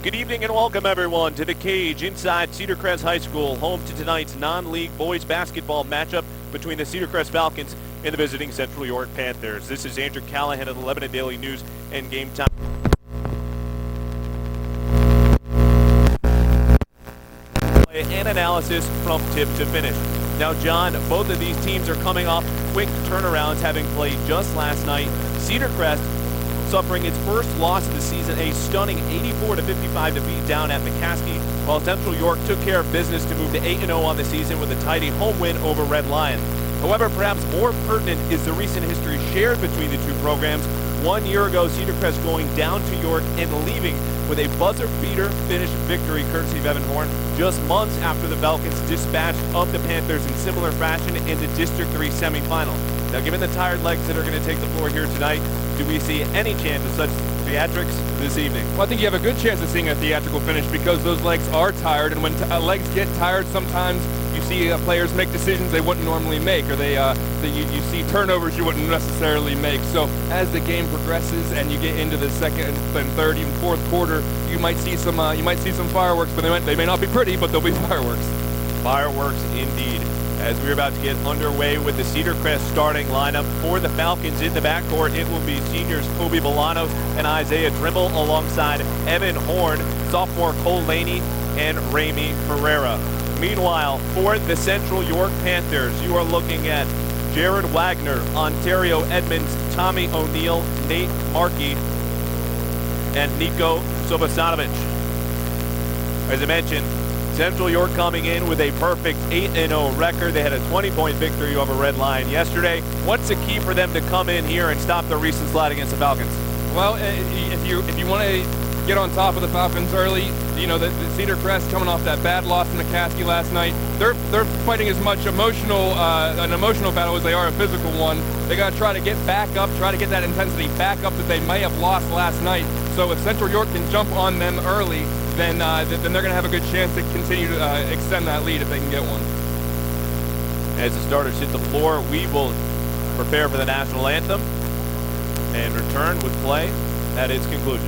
Good evening and welcome everyone to the Cage inside Cedar Crest High School, home to tonight's non-league boys basketball matchup between the Cedar Crest Falcons and the visiting Central York Panthers. This is Andrew Callahan of the Lebanon Daily News and Game Time. And analysis from tip to finish. Now, John, both of these teams are coming off quick turnarounds, having played just last night. Cedar Crest suffering its first loss of the season, a stunning 84-55 defeat down at McCaskey, while Central York took care of business to move to 8-0 on the season with a tidy home win over Red Lion. However, perhaps more pertinent is the recent history shared between the two programs. 1 year ago, Cedar Crest going down to York and leaving with a buzzer beater finish victory courtesy of Evan Horn, just months after the Falcons dispatched of the Panthers in similar fashion in the District 3 semifinal. Now, given the tired legs that are going to take the floor here tonight, do we see any chance of such theatrics this evening? Well, I think you have a good chance of seeing a theatrical finish because those legs are tired, and when legs get tired, sometimes you see players make decisions they wouldn't normally make, or you see turnovers you wouldn't necessarily make. So as the game progresses and you get into the second and third, even fourth quarter, you might see some fireworks, but they may not be pretty, but they'll be fireworks. Fireworks indeed. As we're about to get underway with the Cedar Crest starting lineup for the Falcons in the backcourt, it will be seniors Kobe Bolanos and Isaiah Trimble alongside Evan Horn, sophomore Cole Laney, and Ramey Ferreira. Meanwhile, for the Central York Panthers, you are looking at Jared Wagner, Ontario Edmonds, Tommy O'Neill, Nate Markey, and Nico Sobasanovic. As I mentioned, Central York coming in with a perfect 8-0 record. They had a 20-point victory over Red Lion yesterday. What's the key for them to come in here and stop the recent slide against the Falcons? Well, if you want to get on top of the Falcons early, you know, the Cedar Crest coming off that bad loss in McCaskey last night, they're fighting as much an emotional battle as they are a physical one. They got to try to get back up, try to get that intensity back up that they may have lost last night. So if Central York can jump on them early, then they're going to have a good chance to continue to extend that lead if they can get one. As the starters hit the floor, we will prepare for the national anthem and return with play at its conclusion.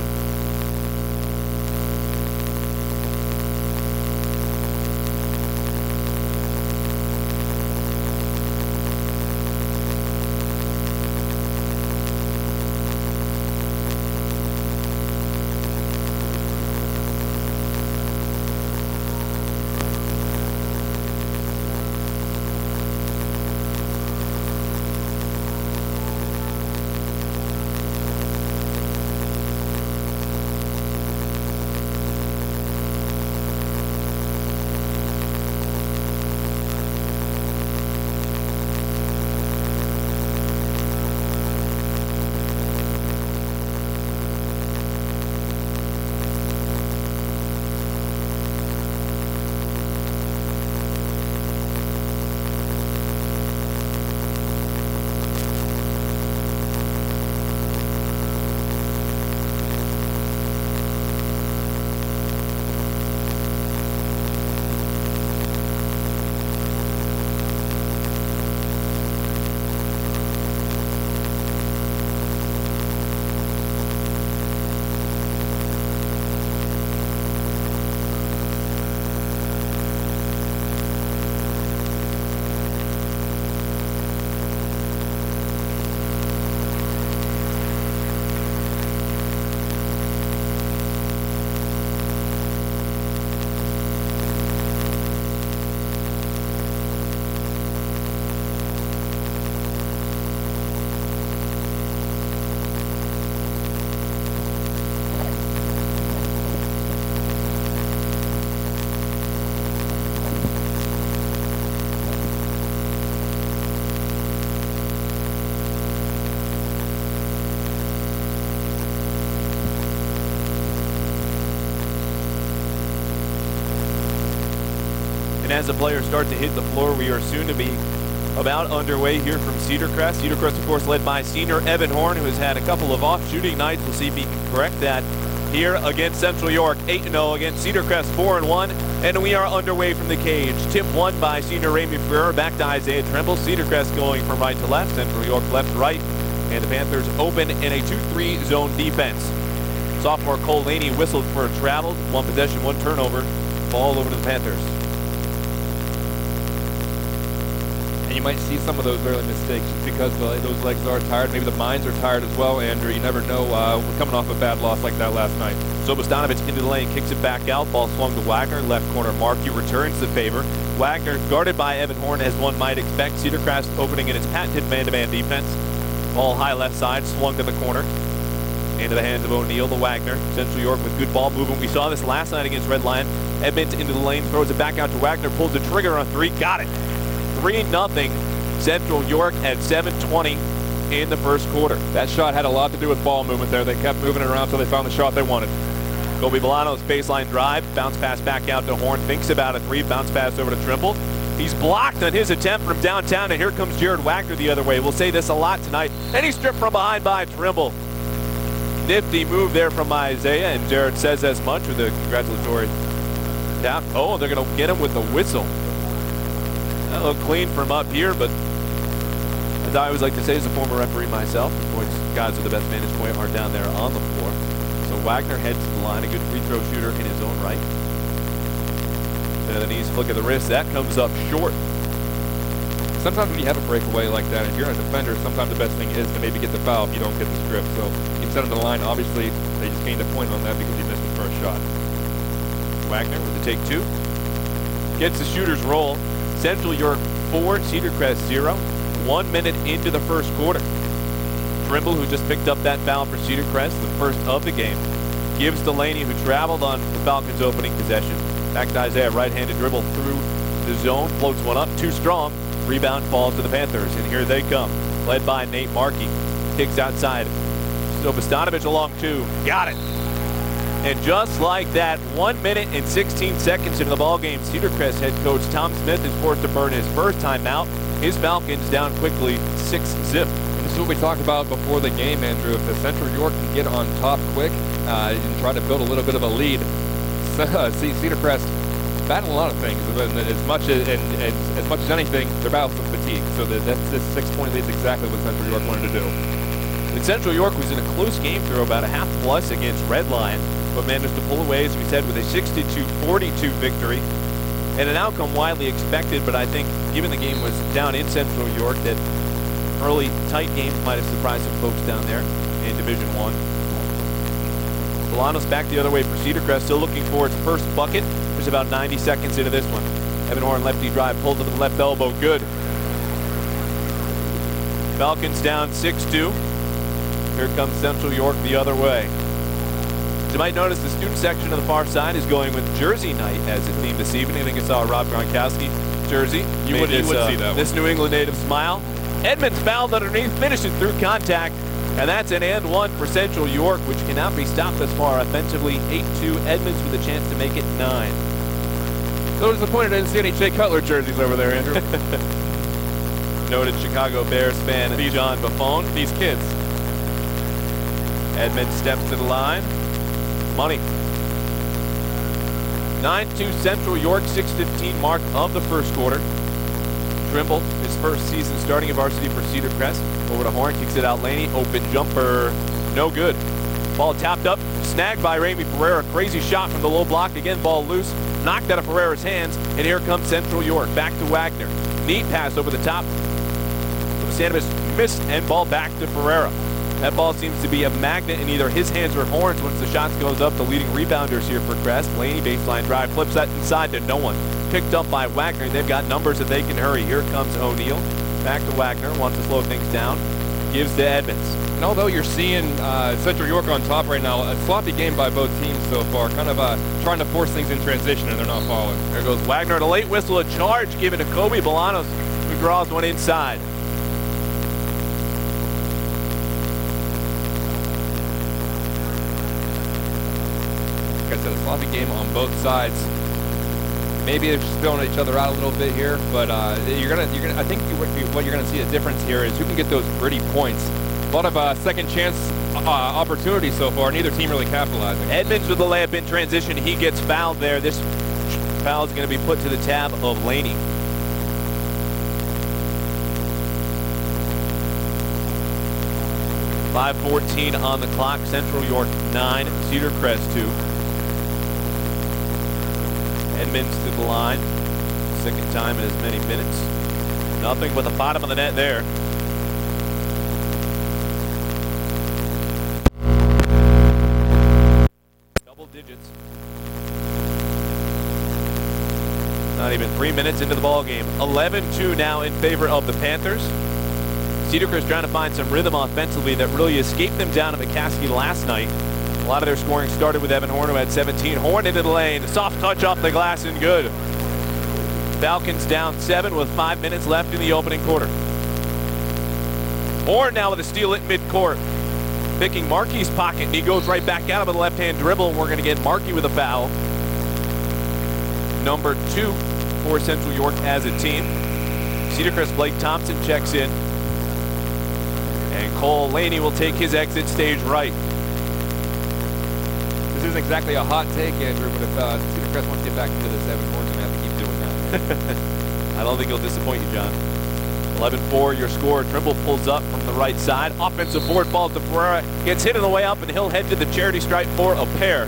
And as the players start to hit the floor, we are soon to be about underway here from Cedar Crest. Cedar Crest, of course, led by senior Evan Horn, who has had a couple of off shooting nights. We'll see if he can correct that here against Central York. 8-0 against Cedar Crest, 4-1. And we are underway from the Cage. Tip won by senior Ramey Ferreira, back to Isaiah Trimble. Cedar Crest going from right to left, Central York left to right. And the Panthers open in a 2-3 zone defense. Sophomore Cole Laney whistled for a travel. 1 possession, 1 turnover. Ball over to the Panthers. And you might see some of those early mistakes just because those legs are tired. Maybe the minds are tired as well, Andrew. You never know. We're coming off a bad loss like that last night. So Bogdanovich into the lane, kicks it back out. Ball swung to Wagner. Left corner, Markey returns the favor. Wagner guarded by Evan Horn, as one might expect. Cedar Crest opening in its patented man-to-man defense. Ball high left side, swung to the corner. Into the hands of O'Neal to Wagner. Central York with good ball movement. We saw this last night against Red Lion. Edmonds into the lane, throws it back out to Wagner, pulls the trigger on 3, got it. 3-0 Central York at 7:20 in the first quarter. That shot had a lot to do with ball movement there. They kept moving it around until they found the shot they wanted. Kobe Bolanos baseline drive, bounce pass back out to Horn, thinks about a 3, bounce pass over to Trimble. He's blocked on his attempt from downtown, and here comes Jared Wagner the other way. We'll say this a lot tonight. And he's stripped from behind by Trimble. Nifty move there from Isaiah, and Jared says as much with a congratulatory tap. Oh, they're going to get him with the whistle. That looked clean from up here, but as I always like to say as a former referee myself, the points guys with the best vantage point are down there on the floor. So Wagner heads to the line, a good free throw shooter in his own right. And the knees, flick of the wrist, that comes up short. Sometimes when you have a breakaway like that, if you're a defender, sometimes the best thing is to maybe get the foul if you don't get the strip. So you can send him to the line. Obviously, they just gained a point on that because he missed his first shot. Wagner with the take 2. Gets the shooter's roll. Central York 4, Cedar Crest 0. 1 minute into the first quarter. Trimble, who just picked up that foul for Cedar Crest, the first of the game, gives Delaney, who traveled on the Falcons' opening possession. Back to Isaiah, right-handed dribble through the zone, floats one up, too strong. Rebound falls to the Panthers, and here they come. Led by Nate Markey. Kicks outside. So Bogdanovich along 2. Got it. And just like that, 1 minute and 16 seconds into the ballgame, Cedar Crest head coach Tom Smith is forced to burn his first timeout. His Falcons down quickly, 6-zip. This is what we talked about before the game, Andrew. If the Central York can get on top quick and try to build a little bit of a lead, Cedar Crest battling a lot of things. As much as anything, they're battling with fatigue. So this 6-20 lead is exactly what Central York wanted to do. And Central York was in a close game through about a half plus against Red Lion, but managed to pull away, as we said, with a 62-42 victory. And an outcome widely expected, but I think given the game was down in Central York, that early tight games might have surprised some folks down there in Division I. Bolanos back the other way for Cedar Crest, still looking for its first bucket. There's about 90 seconds into this one. Evan Horn lefty drive, pulled to the left elbow, good. Falcons down 6-2. Here comes Central York the other way. You might notice the student section on the far side is going with Jersey Night as a theme this evening. I think I saw a Rob Gronkowski jersey. You would see that one. This New England native smile. Edmonds fouled underneath, finishes through contact, and that's an and 1 for Central York, which cannot be stopped thus far offensively. 8-2, Edmonds with a chance to make it 9. So disappointed I didn't see any Jay Cutler jerseys over there, Andrew. Noted Chicago Bears fan John Buffon. These kids. Edmonds steps to the line. Money. 9-2 Central York, 6:15 mark of the first quarter. Trimble, his first season starting at varsity for Cedar Crest. Over to Horn, kicks it out Laney. Open jumper, no good. Ball tapped up, snagged by Ramey Ferreira. Crazy shot from the low block. Again, ball loose, knocked out of Ferreira's hands. And here comes Central York. Back to Wagner. Neat pass over the top. Sandovich missed, and ball back to Ferreira. That ball seems to be a magnet in either his hands or Horns once the shots goes up. The leading rebounders here for Crest. Laney baseline drive, flips that inside to no one. Picked up by Wagner. They've got numbers that they can hurry. Here comes O'Neal. Back to Wagner, wants to slow things down. Gives to Edmonds. And although you're seeing Central York on top right now, a sloppy game by both teams so far. Kind of trying to force things in transition, and they're not following. There goes Wagner at a late whistle, a charge given to Kobe Bolanos, who draws one inside. Like I said, a sloppy game on both sides. Maybe they're just filling each other out a little bit here, but I think what you're gonna see a difference here is who can get those gritty points. A lot of second chance opportunities so far. Neither team really capitalizing. Edmonds with the layup in transition. He gets fouled there. This foul is going to be put to the tab of Laney. 5:14 on the clock. Central York 9, Cedar Crest 2. Edmonds to the line. Second time in as many minutes. Nothing but the bottom of the net there. Double digits. Not even 3 minutes into the ball game. 11-2 now in favor of the Panthers. Cedar Crest trying to find some rhythm offensively that really escaped them down at McCaskey last night. A lot of their scoring started with Evan Horn, who had 17. Horn into the lane. Soft touch off the glass and good. Falcons down 7 with 5 minutes left in the opening quarter. Horn now with a steal at midcourt. Picking Markey's pocket, and he goes right back out with a left-hand dribble, and we're going to get Markey with a foul. Number 2 for Central York as a team. Cedar Crest Blake Thompson checks in. And Cole Laney will take his exit stage right. This isn't exactly a hot take, Andrew, but if Cedar Crest wants to get back into this, Evan Horn's going to have to keep doing that. I don't think he'll disappoint you, John. 11-4 your score. Trimble pulls up from the right side. Offensive board ball to Ferreira. Gets hit on the way up, and he'll head to the charity stripe for a pair.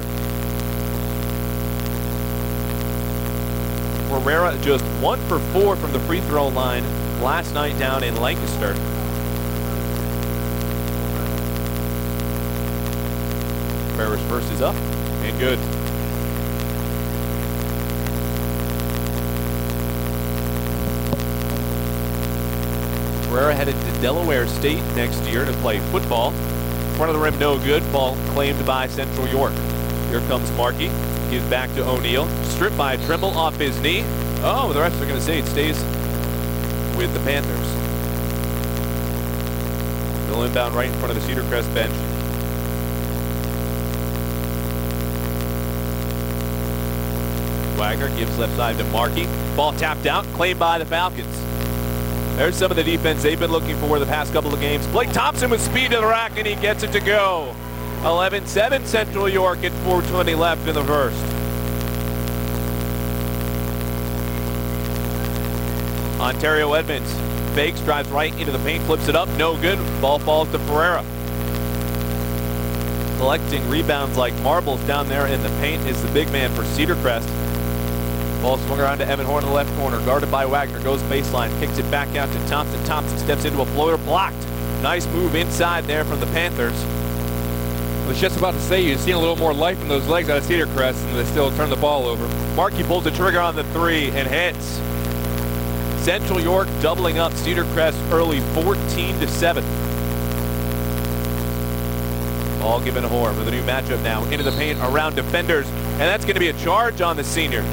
Ferreira just 1 for 4 from the free throw line last night down in Lancaster. Ferreira's first is up and good. Ferreira headed to Delaware State next year to play football. Front of the rim, no good. Ball claimed by Central York. Here comes Markey. Gives back to O'Neal. Stripped by Trimble off his knee. Oh, the refs are going to say it stays with the Panthers. They'll inbound right in front of the Cedar Crest bench. Wagner gives left side to Markey. Ball tapped out, claimed by the Falcons. There's some of the defense they've been looking for the past couple of games. Blake Thompson with speed to the rack, and he gets it to go. 11-7 Central York at 4:20 left in the first. Ontario Edmonds fakes, drives right into the paint, flips it up, no good. Ball falls to Ferreira. Collecting rebounds like marbles down there in the paint is the big man for Cedar Crest. Ball swung around to Evan Horn in the left corner, guarded by Wagner, goes baseline, kicks it back out to Thompson. Thompson steps into a floater, blocked. Nice move inside there from the Panthers. I was just about to say, you've seen a little more life in those legs out of Cedar Crest, and they still turn the ball over. Markey pulls the trigger on the 3 and hits. Central York doubling up Cedar Crest early, 14-7. Ball given to Horn with a new matchup now into the paint around defenders, and that's going to be a charge on the senior.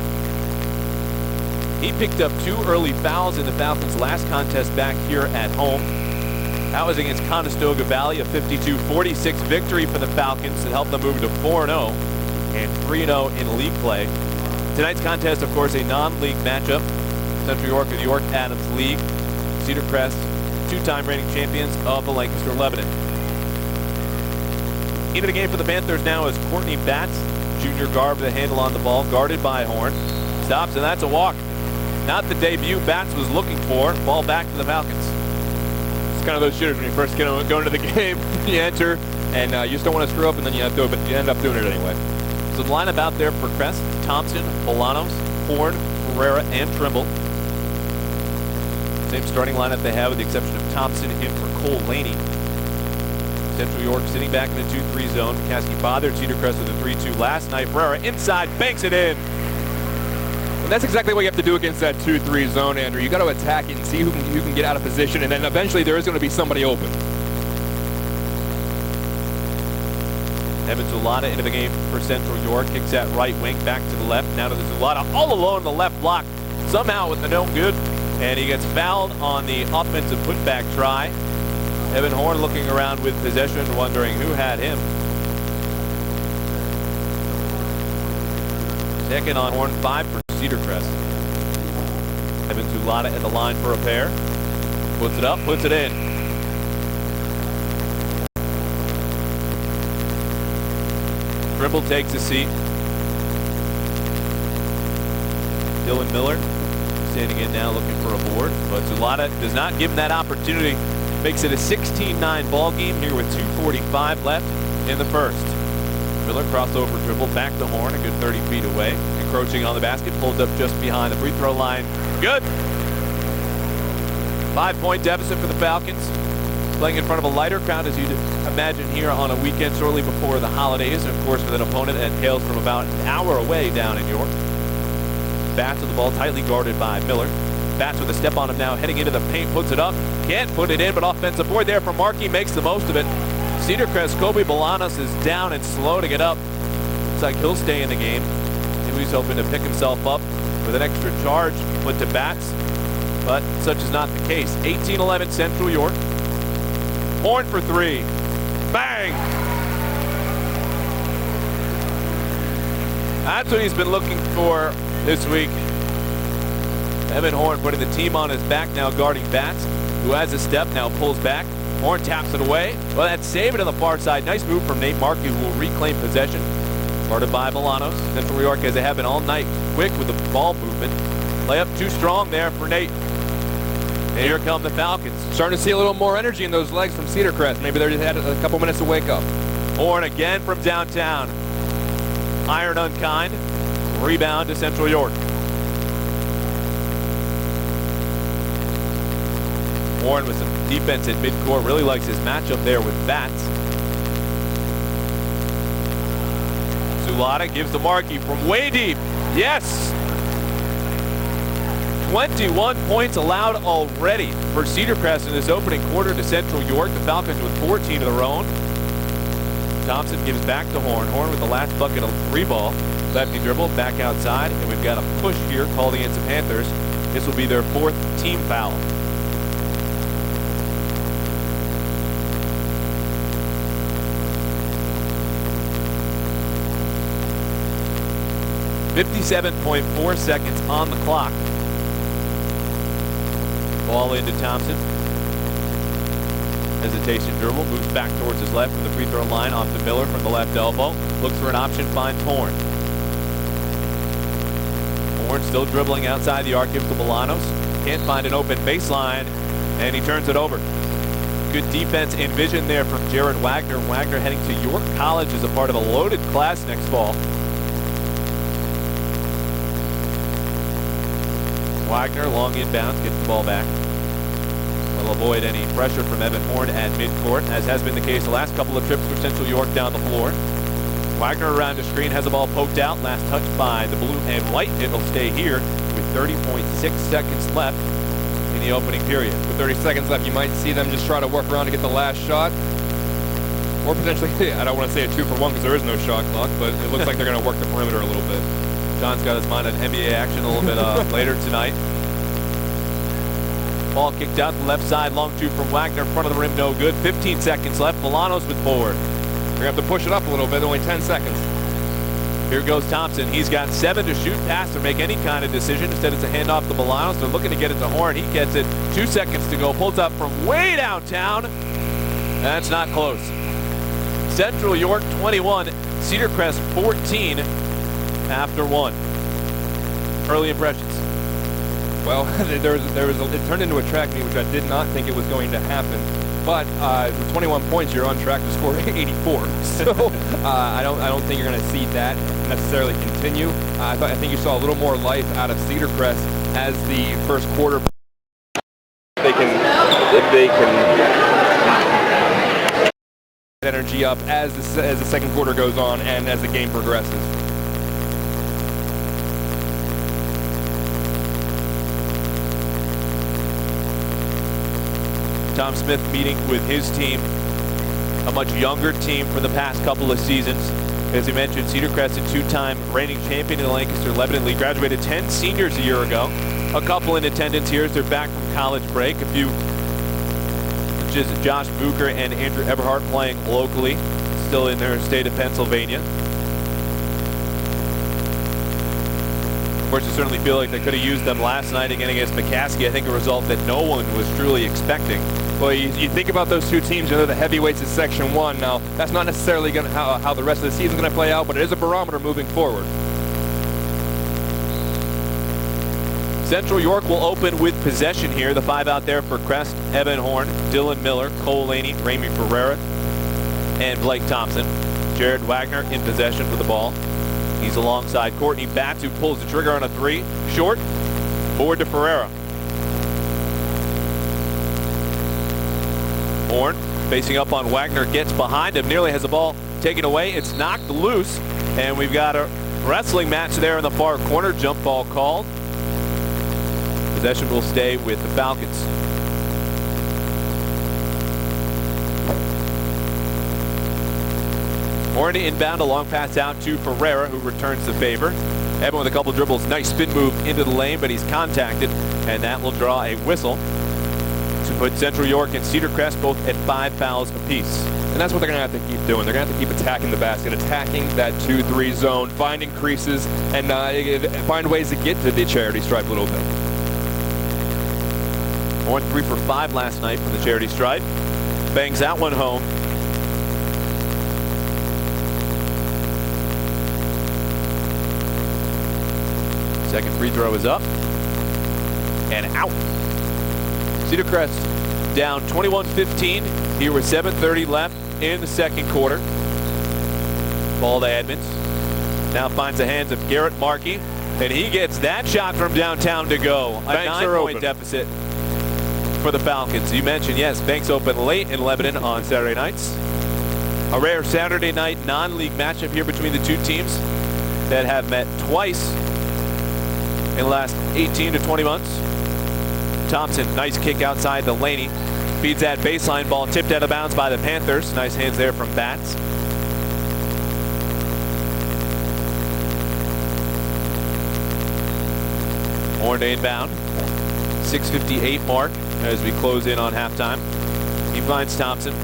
He picked up 2 early fouls in the Falcons' last contest back here at home. That was against Conestoga Valley, a 52-46 victory for the Falcons that helped them move to 4-0 and 3-0 in league play. Tonight's contest, of course, a non-league matchup. Central York and York Adams League. Cedar Crest, 2-time reigning champions of the Lancaster Lebanon. Into the game for the Panthers now is Courtney Batts, junior guard with a handle on the ball, guarded by Horn. Stops, and that's a walk. Not the debut Batts was looking for. Ball back to the Falcons. It's kind of those shooters when you first go into the game. You enter, and you just don't want to screw up, and then you do it, but you end up doing it anyway. So the lineup out there for Crest: Thompson, Bolanos, Horn, Ferreira, and Trimble. Same starting lineup they have with the exception of Thompson in for Cole Laney. Central York sitting back in the 2-3 zone. McCaskey bothered Cedar Crest with a 3-2 last night. Ferreira inside, banks it in. And that's exactly what you have to do against that 2-3 zone, Andrew. You got to attack it and see who can get out of position, and then eventually there is going to be somebody open. Evan Zulata into the game for Central York. Kicks that right wing back to the left. Now to the Zulata, all alone in the left block. Somehow with the no good. And he gets fouled on the offensive putback try. Evan Horn looking around with possession, wondering who had him. Second on Horn, 5 for Cedar Crest. Evan Zulata at the line for a pair. Puts it up, puts it in. Trimble takes a seat. Dylan Miller standing in now looking for a board, but Zulata does not give him that opportunity. makes it a 16-9 ball game here with 2:45 left in the first. Miller crossover dribble back to Horn, a good 30 feet away. Encroaching on the basket, pulled up just behind the free throw line. Good. 5-point deficit for the Falcons. Playing in front of a lighter crowd, as you'd imagine here on a weekend shortly before the holidays. And of course, with an opponent that hails from about an hour away down in York. Bats with the ball tightly guarded by Miller. Bats with a step on him now, heading into the paint, puts it up. Can't put it in, but offensive board there from Markey, makes the most of it. Cedar Crest, Kobe Bolanos is down and slow to get up. Looks like he'll stay in the game. Maybe he's hoping to pick himself up with an extra charge put to bats, but such is not the case. 18-11 Central York. Horn for three. Bang! That's what he's been looking for this week. Evan Horn putting the team on his back now, guarding Bats, who has a step, now pulls back. Horn taps it away. Well, that's saved on the far side. Nice move from Nate Markey, who will reclaim possession. Guarded by Bolanos. Central York, as they have been all night, quick with the ball movement. Layup too strong there for Nate. And here come the Falcons. Starting to see a little more energy in those legs from Cedar Crest. Maybe they had a couple minutes to wake up. Horn again from downtown. Iron unkind. Rebound to Central York. Horn with some defense at midcourt. Really likes his matchup there with Bats. Zulata gives to Markey from way deep. Yes! 21 points allowed already for Cedar Crest in this opening quarter to Central York. The Falcons with 14 of their own. Thompson gives back to Horn. Horn with the last bucket of free ball. Lefty dribble, back outside, and we've got a push here called against the Panthers. This will be their fourth team foul. .4 seconds on the clock. Ball into Thompson. Hesitation dribble, moves back towards his left from the free throw line, off to Miller from the left elbow. Looks for an option, finds Horn. Horn still dribbling outside the arc, gives to Bolanos. Can't find an open baseline, and he turns it over. Good defense and vision there from Jared Wagner. Wagner heading to York College as a part of a loaded class next fall. Wagner, long inbound, gets the ball back. Will avoid any pressure from Evan Horn at midcourt, as has been the case the last couple of trips for Central York down the floor. Wagner around the screen, has the ball poked out. Last touch by the blue and white. It'll stay here with 30.6 seconds left in the opening period. With 30 seconds left, you might see them just try to work around to get the last shot. Or potentially, I don't want to say a 2-for-1 because there is no shot clock, but it looks like they're going to work the perimeter a little bit. John's got his mind on NBA action a little bit later tonight. Ball kicked out the left side, long two from Wagner, front of the rim, no good. 15 seconds left. Bolanos with forward. We're going to have to push it up a little bit, only 10 seconds. Here goes Thompson. He's got 7 to shoot, pass, or make any kind of decision. Instead, it's a handoff to Bolanos. They're looking to get it to Horn. He gets it. 2 seconds to go. Pulls up from way downtown. That's not close. Central York 21, Cedar Crest 14 after 1. Early impressions. Well, it turned into a track meet, which I did not think it was going to happen. But with 21 points, you're on track to score 84. So I don't think you're going to see that necessarily continue. I think you saw a little more life out of Cedar Crest as the first quarter. If they can energy up as the second quarter goes on and as the game progresses. Tom Smith meeting with his team, a much younger team for the past couple of seasons. As he mentioned, Cedar Crest, a 2-time reigning champion in the Lancaster Lebanon League, graduated 10 seniors a year ago. A couple in attendance here as they're back from college break. A few, which is Josh Bucher and Andrew Eberhardt, playing locally, still in their state of Pennsylvania. Of course, you certainly feel like they could have used them last night again against McCaskey. I think a result that no one was truly expecting. Well, you think about those two teams, they're the heavyweights of Section 1. Now, that's not necessarily going to how the rest of the season is going to play out, but it is a barometer moving forward. Central York will open with possession here. The 5 out there for Crest: Evan Horn, Dylan Miller, Cole Laney, Ramey Ferreira, and Blake Thompson. Jared Wagner in possession for the ball. He's alongside Courtney Batts, who pulls the trigger on a 3. Short, forward to Ferreira. Horn facing up on Wagner, gets behind him, nearly has the ball taken away. It's knocked loose, and we've got a wrestling match there in the far corner. Jump ball called. Possession will stay with the Falcons. Horn inbound, a long pass out to Ferreira, who returns the favor. Evan with a couple dribbles, nice spin move into the lane, but he's contacted, and that will draw a whistle to put Central York and Cedar Crest both at 5 fouls apiece. And that's what they're going to have to keep doing. They're going to have to keep attacking the basket, attacking that 2-3 zone, finding creases, and find ways to get to the charity stripe a little bit. Horn 3 for 5 last night from the charity stripe. Bangs that one home. Second free throw is up and out. Cedar Crest down 21-15 here with 7:30 left in the second quarter. Ball to Edmonds. Now finds the hands of Garrett Markey, and he gets that shot from downtown to go. A 9-point deficit for the Falcons. You mentioned, yes, banks open late in Lebanon on Saturday nights. A rare Saturday night non-league matchup here between the two teams that have met twice in the last 18 to 20 months. Thompson, nice kick outside to Laney. Feeds that baseline ball, tipped out of bounds by the Panthers. Nice hands there from Batts. Horn inbound. 6:58 mark as we close in on halftime. He finds Thompson.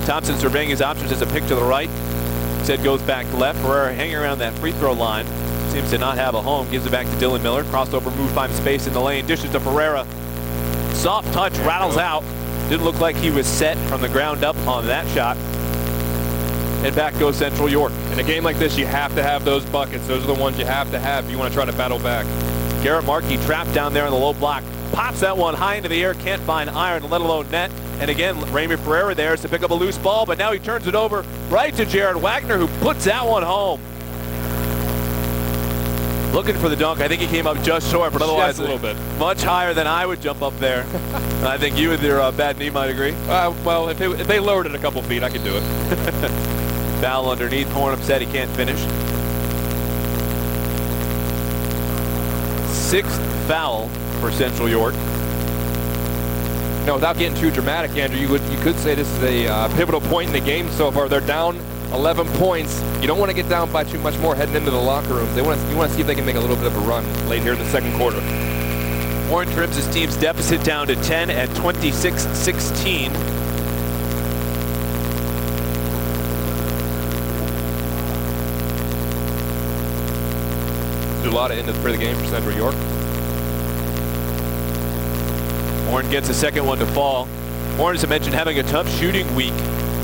Thompson surveying his options as a pick to the right. Said goes back to left. Ferreira hanging around that free throw line. Seems to not have a home. Gives it back to Dylan Miller. Crossover move, finds space in the lane. Dishes to Ferreira. Soft touch, rattles out. Didn't look like he was set from the ground up on that shot. And back goes Central York. In a game like this, you have to have those buckets. Those are the ones you have to have if you want to try to battle back. Garrett Markey trapped down there in the low block. Pops that one high into the air. Can't find iron, let alone net. And again, Ramey Ferreira there is to pick up a loose ball, but now he turns it over right to Jared Wagner, who puts that one home. Looking for the dunk. I think he came up just short, but otherwise just a little bit. Much higher than I would jump up there. And I think you with your bad knee might agree. Well, if they lowered it a couple feet, I could do it. Foul underneath. Horn upset he can't finish. 6th foul for Central York. Now, without getting too dramatic, Andrew, you could say this is a pivotal point in the game so far. They're down 11 points. You don't want to get down by too much more heading into the locker room. You want to see if they can make a little bit of a run late here in the second quarter. Horn trims his team's deficit down to 10 at 26-16. There's a lot of end for the game for Central York. Horn gets a second one to fall. Horn, as I mentioned, having a tough shooting week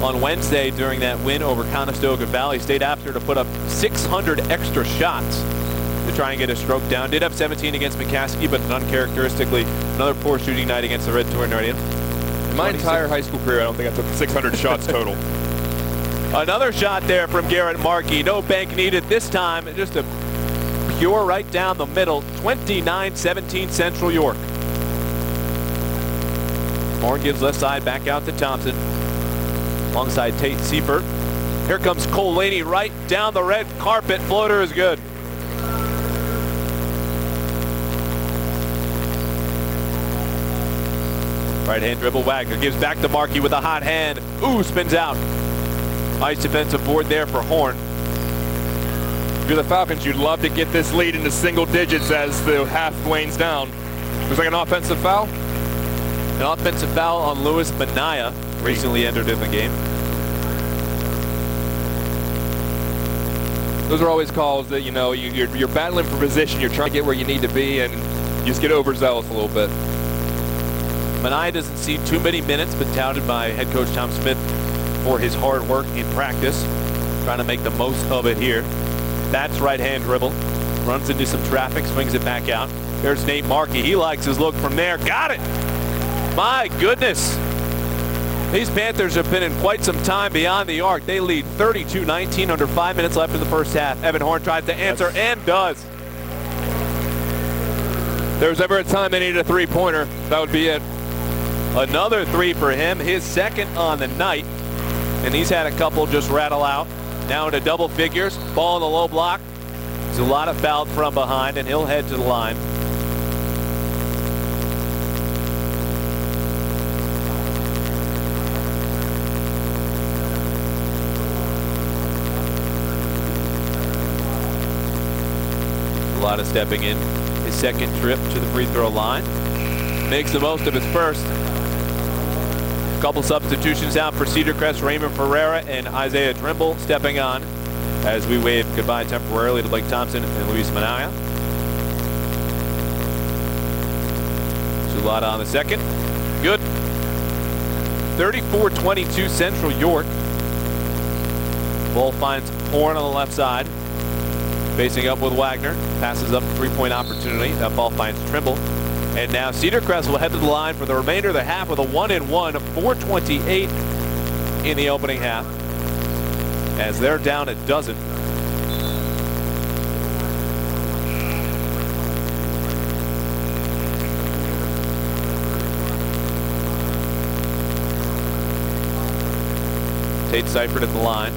on Wednesday during that win over Conestoga Valley. Stayed after to put up 600 extra shots to try and get a stroke down. Did have 17 against McCaskey, but uncharacteristically another poor shooting night against the Red Tornadian. In my entire high school career, I don't think I took 600 shots total. Another shot there from Garrett Markey. No bank needed this time. Just a pure right down the middle. 29-17 Central York. Horn gives left side back out to Thompson alongside Tate Seifert. Here comes Cole Laney right down the red carpet. Floater is good. Right hand dribble. Wagner gives back to Markey with a hot hand. Ooh, spins out. Nice defensive board there for Horn. If you're the Falcons, you'd love to get this lead into single digits as the half wanes down. Looks like an offensive foul. An offensive foul on Louis Benaya, recently entered in the game. Those are always calls that, you know, you're battling for position. You're trying to get where you need to be, and you just get overzealous a little bit. Benaya doesn't see too many minutes, but touted by head coach Tom Smith for his hard work in practice. Trying to make the most of it here. That's right hand dribble. Runs into some traffic, swings it back out. There's Nate Markey. He likes his look from there. Got it. My goodness. These Panthers have been in quite some time beyond the arc. They lead 32-19 under 5 minutes left in the first half. Evan Horn tries to answer and does. If there was ever a time they needed a three-pointer, that would be it. Another three for him, his second on the night. And he's had a couple just rattle out. Now into double figures. Ball in the low block. Zulata fouled from behind, and he'll head to the line. Zulata stepping in his second trip to the free throw line. Makes the most of his first. Couple substitutions out for Cedar Crest. Raymond Ferreira and Isaiah Trimble stepping on as we wave goodbye temporarily to Blake Thompson and Luis Manaya. Zulata on the second. Good. 34-22 Central York. Ball finds Horn on the left side. Facing up with Wagner. Passes up a three-point opportunity. That ball finds Trimble. And now Cedar Crest will head to the line for the remainder of the half with a 1-and-1, 4:28 in the opening half, as they're down a dozen. Tate Seifert at the line.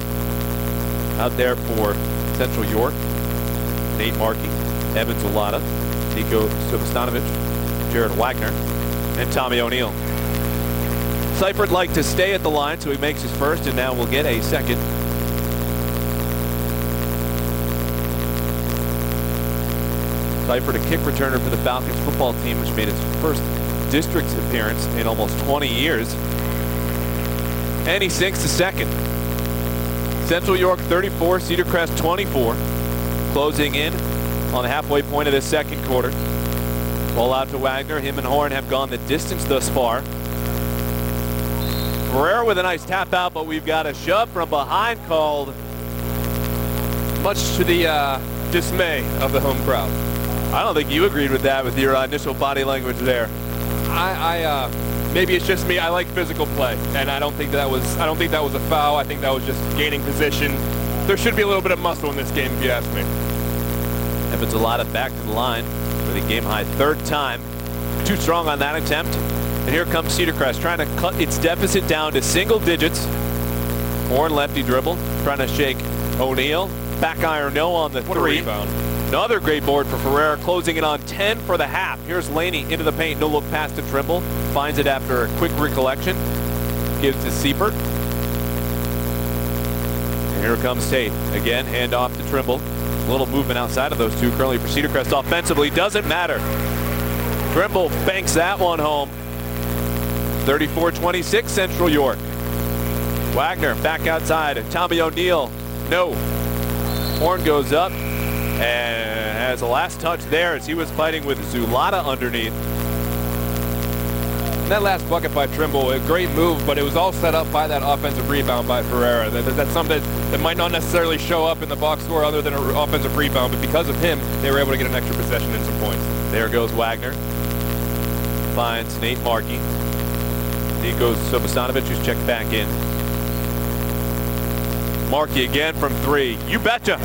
Out there for Central York. Nate Markey, Evan Zulata, Nico Subostanovic, Jared Wagner, and Tommy O'Neill. Seifert liked to stay at the line, so he makes his first, and now we'll get a second. Seifert, a kick returner for the Falcons football team, which made its first district appearance in almost 20 years. And he sinks the second. Central York 34, Cedar Crest 24. Closing in on the halfway point of this second quarter. Ball out to Wagner. Him and Horn have gone the distance thus far. Ferreira with a nice tap out, but we've got a shove from behind called. Much to the dismay of the home crowd. I don't think you agreed with that with your initial body language there. Maybe it's just me. I like physical play, and I don't think that was a foul. I think that was just gaining position. There should be a little bit of muscle in this game, if you ask me. Evan Zulata back to the line for the game-high third time. Too strong on that attempt. And here comes Cedar Crest trying to cut its deficit down to single digits. Horn lefty dribble, trying to shake O'Neill. Back iron no on the What three. a rebound. Another great board for Ferreira, closing it on 10 for the half. Here's Laney into the paint, no look pass to Trimble. Finds it after a quick recollection. Gives to Seifert. And here comes Tate. Again, hand off to Trimble. A little movement outside of those two currently for Cedar Crest offensively. Doesn't matter. Trimble banks that one home. 34-26 Central York. Wagner back outside. Tommy O'Neill. No. Horn goes up and has a last touch there as he was fighting with Zulata underneath. That last bucket by Trimble, a great move, but it was all set up by that offensive rebound by Ferreira. That's something that might not necessarily show up in the box score other than an offensive rebound, but because of him, they were able to get an extra possession and some points. There goes Wagner. Finds Nate Markey. Nico Subostanovic, who's checked back in. Markey again from three. You betcha.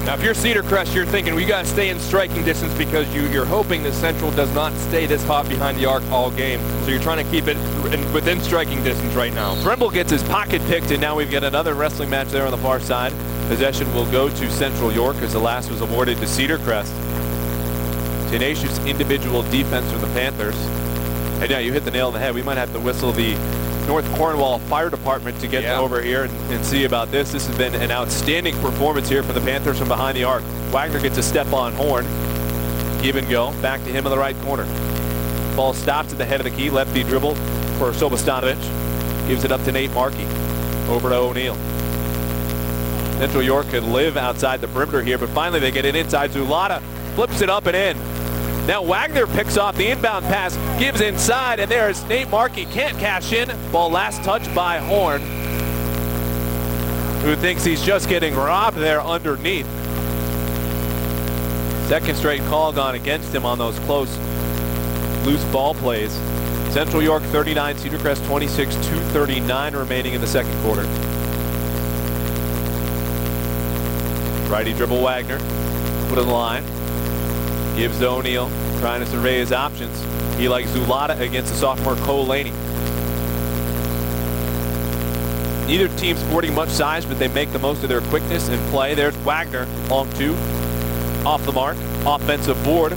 Now, if you're Cedar Crest, you're thinking, we got to stay in striking distance because you're hoping that Central does not stay this hot behind the arc all game. So you're trying to keep it within striking distance right now. Trimble gets his pocket picked, and now we've got another wrestling match there on the far side. Possession will go to Central York as the last was awarded to Cedar Crest. Tenacious individual defense from the Panthers. And yeah, you hit the nail on the head. We might have to whistle the North Cornwall Fire Department to get over here and see about this. This has been an outstanding performance here for the Panthers from behind the arc. Wagner gets a step on Horn. Give and go. Back to him in the right corner. Ball stops at the head of the key. Lefty dribble for Sobostanovic. Gives it up to Nate Markey. Over to O'Neill. Central York could live outside the perimeter here, but finally they get it inside. Zulata flips it up and in. Now Wagner picks off the inbound pass, gives inside, and there's Nate Markey. Can't cash in. Ball last touched by Horn, who thinks he's just getting robbed there underneath. Second straight call gone against him on those close, loose ball plays. Central York 39, Cedar Crest 26, 2:39 remaining in the second quarter. Righty dribble Wagner, put in the line. Gives to O'Neal, trying to survey his options. He likes Zulata against the sophomore Cole Laney. Neither team sporting much size, but they make the most of their quickness and play. There's Wagner, long two, off the mark. Offensive board,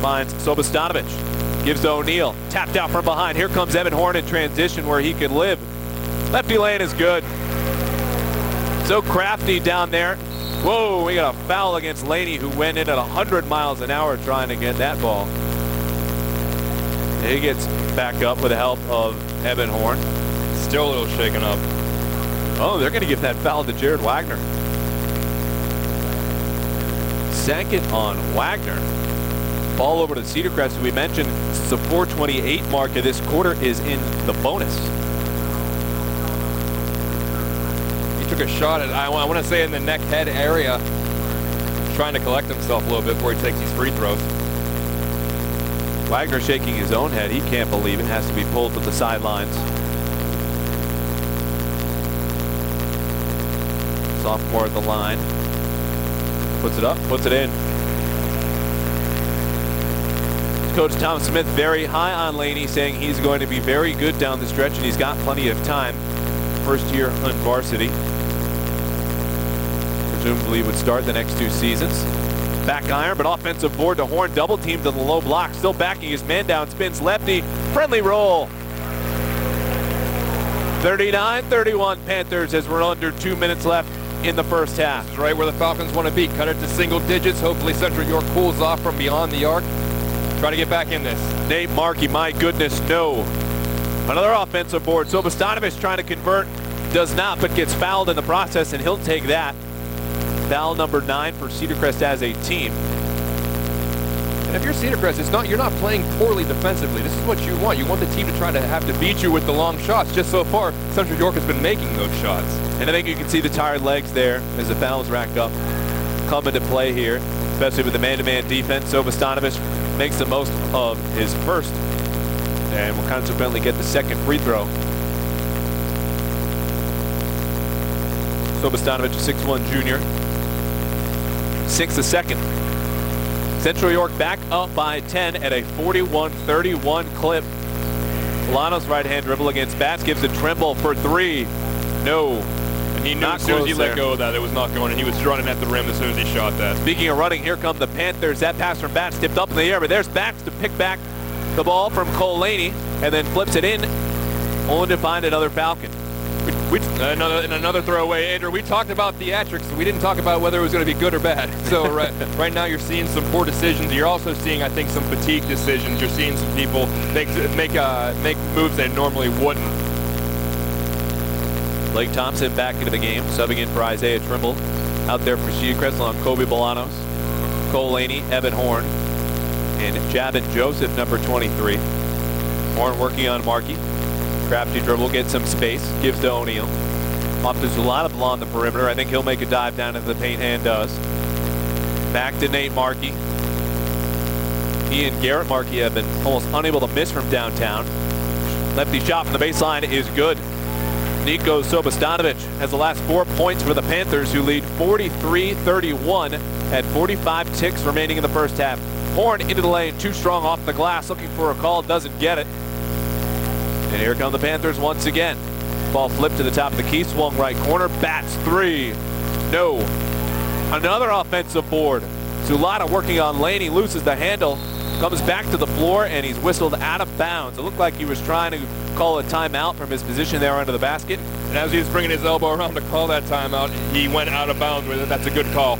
finds Sobostanovic. Gives to O'Neal, tapped out from behind. Here comes Evan Horn in transition where he can live. Lefty lane is good. So crafty down there. Whoa, we got a foul against Laney, who went in at 100 miles an hour trying to get that ball. He gets back up with the help of Evan Horn. Still a little shaken up. Oh, they're going to give that foul to Jared Wagner. Second on Wagner. Ball over to Cedar Crest, who we mentioned, since the 4:28 mark of this quarter is in the bonus. He took a shot at, I want to say, in the neck head area, trying to collect himself a little bit before he takes these free throws. Wagner shaking his own head. He can't believe it. Has to be pulled to the sidelines. Sophomore at the line. Puts it up, puts it in. Coach Tom Smith very high on Laney, saying he's going to be very good down the stretch, and he's got plenty of time. First year on varsity. Presumably would start the next two seasons. Back iron, but offensive board to Horn. Double teamed on the low block. Still backing his man down. Spins lefty. Friendly roll. 39-31 Panthers as we're under 2 minutes left in the first half. This is right where the Falcons want to be. Cut it to single digits. Hopefully Central York cools off from beyond the arc. Try to get back in this. Nate Markey, my goodness, no. Another offensive board. Sobostanovic trying to convert. Does not, but gets fouled in the process, and he'll take that. Foul number 9 for Cedar Crest as a team. And if you're Cedar Crest, you're not playing poorly defensively. This is what you want. You want the team to try to have to beat you with the long shots. Just so far, Central York has been making those shots. And I think you can see the tired legs there as the fouls rack up. Come into play here, especially with the man-to-man defense. Sobostanovic makes the most of his first and will consequently get the second free throw. Sobostanovic, a 6'1" junior. 6 a second. Central York back up by 10 at a 41-31 clip. Milano's right-hand dribble against Bats gives a Trimble for three. No. And he knew as soon as he let go of that, it was not going, and he was running at the rim as soon as he shot that. Speaking of running, here come the Panthers. That pass from Bats tipped up in the air, but there's Bats to pick back the ball from Cole Laney and then flips it in, only to find another Falcon. Another throwaway. Andrew, we talked about theatrics. We didn't talk about whether it was going to be good or bad. So right now you're seeing some poor decisions. You're also seeing, I think, some fatigue decisions. You're seeing some people make moves they normally wouldn't. Blake Thompson back into the game, subbing in for Isaiah Trimble. Out there for Cedar Crest along Kobe Bolanos, Cole Laney, Evan Horn, and Javin Joseph, number 23. Horn working on Markey. Crafty dribble, gets some space, gives to O'Neal. Off to Zulata along the perimeter. I think he'll make a dive down into the paint and does. Back to Nate Markey. He and Garrett Markey have been almost unable to miss from downtown. Lefty shot from the baseline is good. Nico Sobostanovic has the last 4 points for the Panthers, who lead 43-31 at 45 ticks remaining in the first half. Horn into the lane, too strong off the glass, looking for a call, doesn't get it. And here come the Panthers once again. Ball flipped to the top of the key, swung right corner, Bats three. No. Another offensive board. Zulata working on Laney, loses the handle, comes back to the floor, and he's whistled out of bounds. It looked like he was trying to call a timeout from his position there under the basket. And as he was bringing his elbow around to call that timeout, he went out of bounds with it. That's a good call.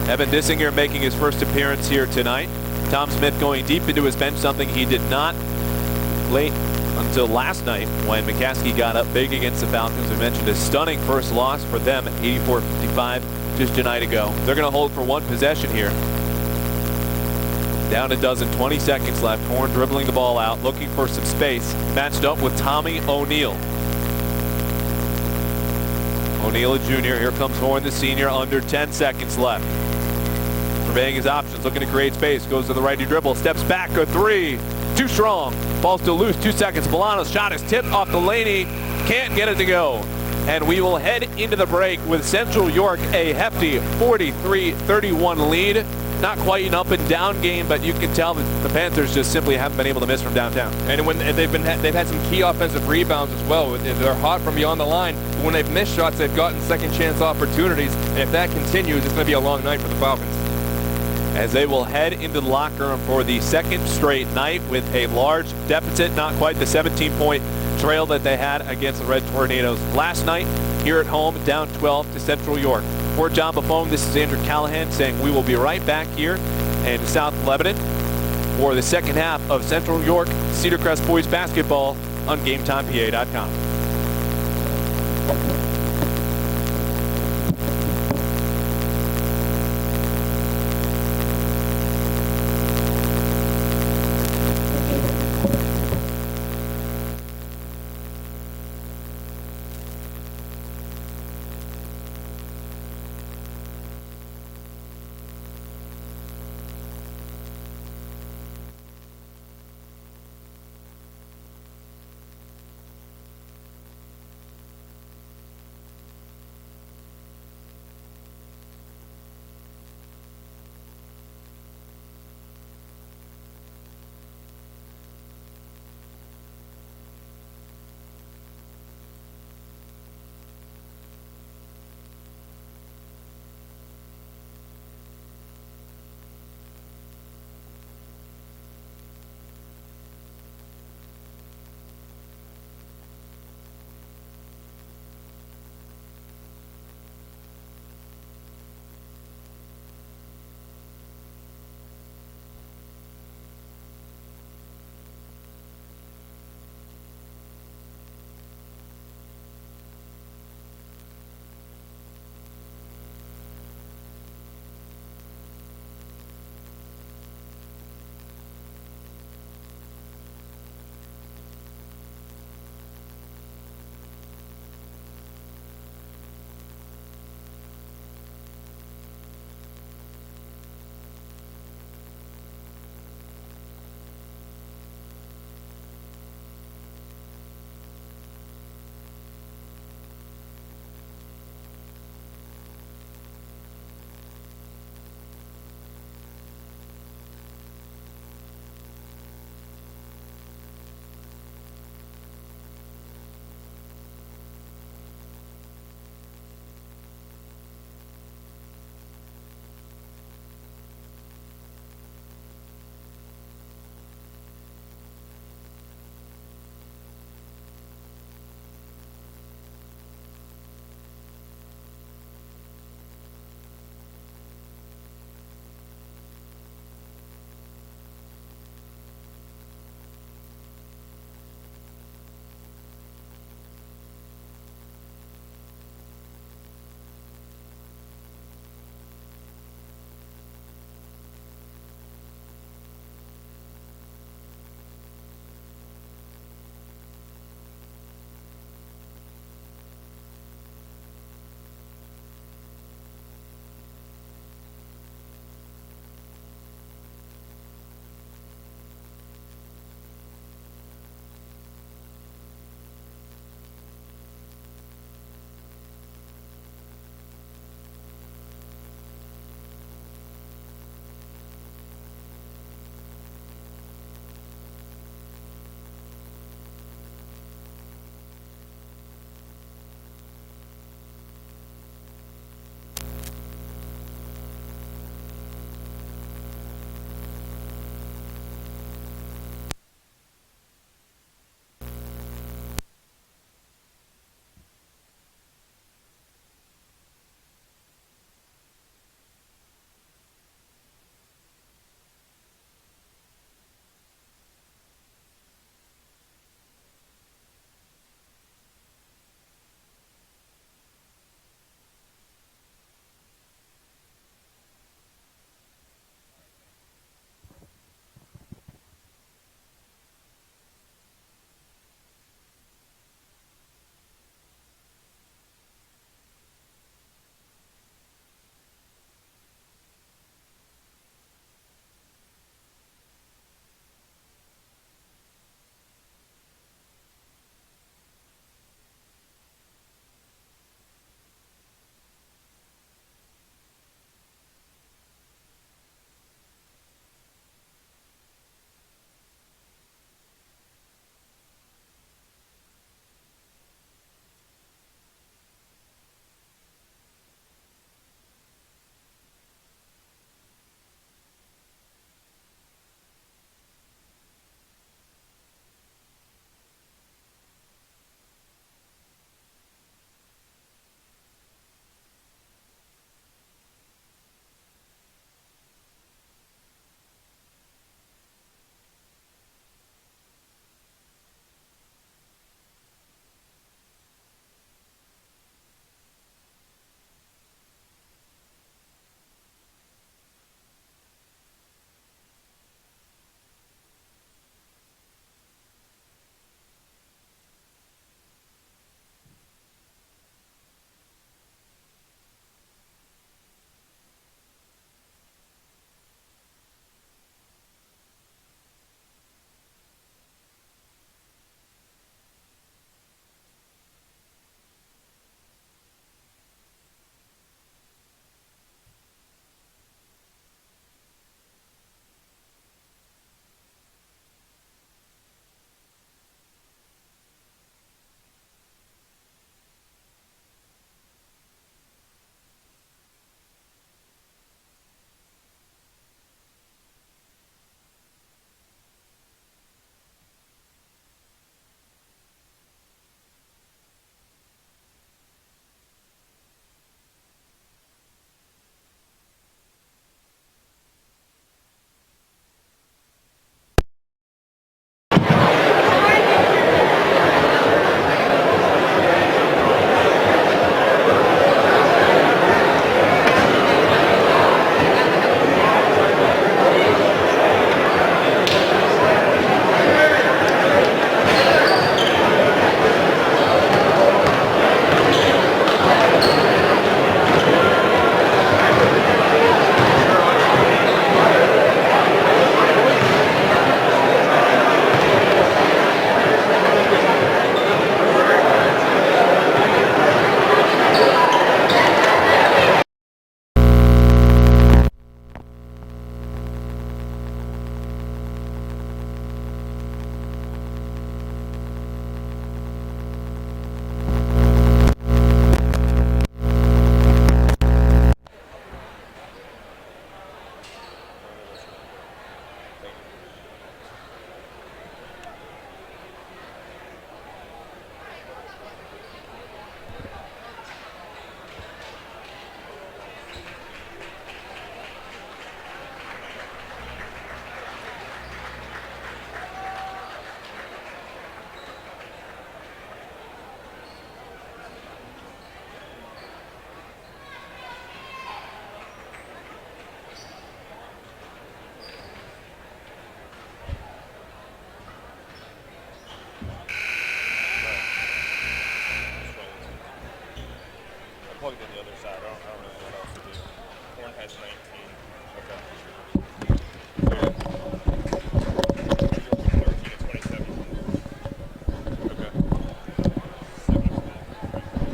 Evan Dissinger making his first appearance here tonight. Tom Smith going deep into his bench, something he did not late until last night when McCaskey got up big against the Falcons. We mentioned a stunning first loss for them at 84-55 just a night ago. They're going to hold for one possession here. Down a dozen, 20 seconds left. Horn dribbling the ball out, looking for some space. Matched up with Tommy O'Neal. O'Neill Jr. Here comes Horn, the senior, under 10 seconds left. Surveying his options, looking to create space, goes to the righty dribble, steps back, a three, too strong. Ball still loose, 2 seconds. Milano's shot is tipped off the Laney, can't get it to go. And we will head into the break with Central York a hefty 43-31 lead. Not quite an up and down game, but you can tell that the Panthers just simply haven't been able to miss from downtown. And when they've had some key offensive rebounds as well. They're hot from beyond the line. But when they've missed shots, they've gotten second chance opportunities. And if that continues, it's going to be a long night for the Falcons. As they will head into the locker room for the second straight night with a large deficit, not quite the 17-point trail that they had against the Red Tornadoes last night. Here at home, down 12 to Central York. For John Buffone, this is Andrew Callahan saying we will be right back here in South Lebanon for the second half of Central York Cedar Crest boys basketball on GameTimePA.com.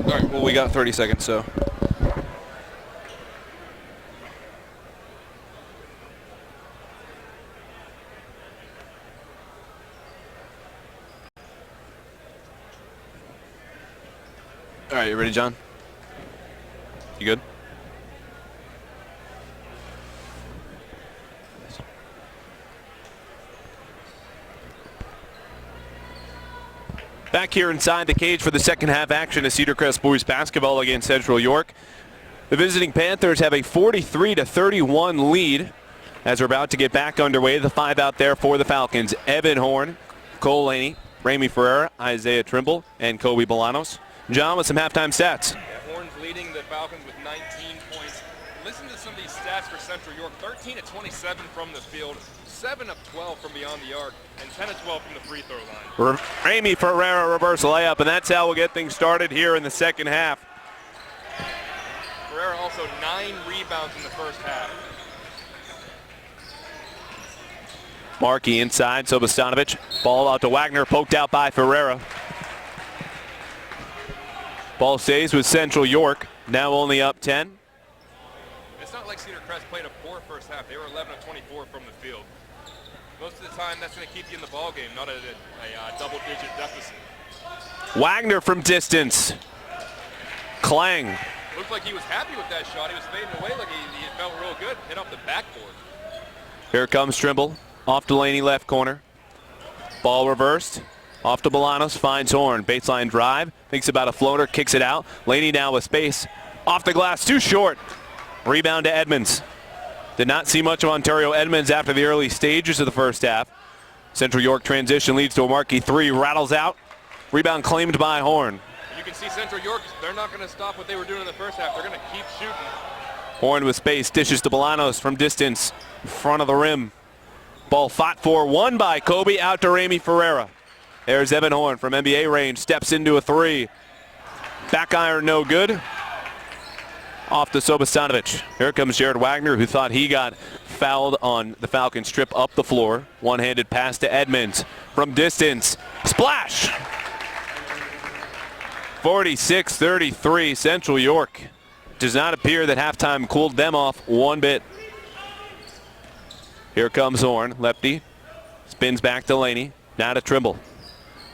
All right, well, we got 30 seconds, so. All right, you ready, John? You good? Back here inside the cage for the second half action of Cedar Crest boys basketball against Central York. The visiting Panthers have a 43-31 lead as we're about to get back underway. The five out there for the Falcons: Evan Horn, Cole Laney, Ramey Ferreira, Isaiah Trimble, and Kobe Bolanos. John with some halftime stats. Yeah, Horn's leading the Falcons with 19 points. Listen to some of these stats for Central York: 13 of 27 from the field, 7 of 12 from beyond the arc, and 10 of 12 from the free throw line. Ramey Ferreira reverse layup, and that's how we'll get things started here in the second half. Ferreira also 9 rebounds in the first half. Markey inside, Sobostanovic. Ball out to Wagner, poked out by Ferreira. Ball stays with Central York, now only up 10. It's not like Cedar Crest played a poor first half. They were 11 of 24 from the field. Most of the time, that's going to keep you in the ball game, not at a double-digit deficit. Wagner from distance. Clang. Looked like he was happy with that shot. He was fading away like he felt real good. Hit off the backboard. Here comes Trimble. Off Delaney, left corner. Ball reversed. Off to Bolanos, finds Horn. Baseline drive. Thinks about a floater, kicks it out. Laney now with space. Off the glass, too short. Rebound to Edmonds. Did not see much of Ontario Edmonds after the early stages of the first half. Central York transition leads to a Markey three. Rattles out. Rebound claimed by Horn. You can see Central York, they're not going to stop what they were doing in the first half. They're going to keep shooting. Horn with space, dishes to Bolanos from distance. Front of the rim. Ball fought for, won by Kobe, out to Ramey Ferreira. There's Evan Horn from NBA range, steps into a three. Back iron no good. Off to Sobostanovic. Here comes Jared Wagner, who thought he got fouled on the Falcons trip up the floor. One-handed pass to Edmonds from distance. Splash! 46-33, Central York. Does not appear that halftime cooled them off one bit. Here comes Horn, lefty. Spins back to Laney. Now to Trimble.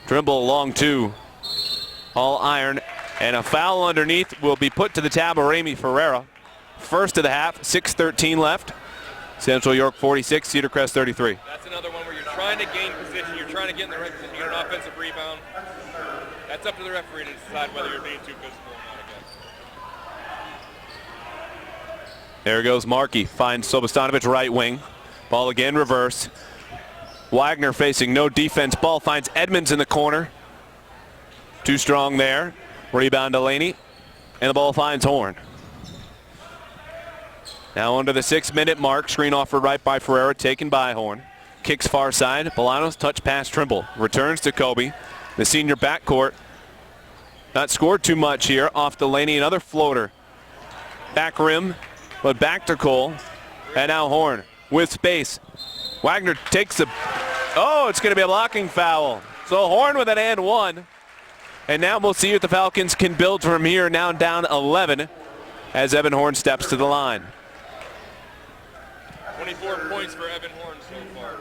Trimble along two. All iron. And a foul underneath will be put to the tab of Ramey Ferreira. First of the half, 6:13 left. Central York 46, Cedar Crest 33. That's another one where you're trying to gain position. You're trying to get in the right position. You get an offensive rebound. That's up to the referee to decide whether you're being too physical or not, I guess. There goes Markey. Finds Sobostanovic right wing. Ball again reverse. Wagner facing no defense. Ball finds Edmonds in the corner. Too strong there. Rebound to Laney. And the ball finds Horn. Now under the 6-minute mark. Screen offered right by Ferreira. Taken by Horn. Kicks far side. Bolanos touch pass Trimble. Returns to Kobe. The senior backcourt. Not scored too much here. Off to Laney. Another floater. Back rim. But back to Cole. And now Horn with space. Wagner takes the... Oh, it's going to be a blocking foul. So Horn with an and one. And now we'll see if the Falcons can build from here, now down 11 as Evan Horn steps to the line. 24 points for Evan Horn so far.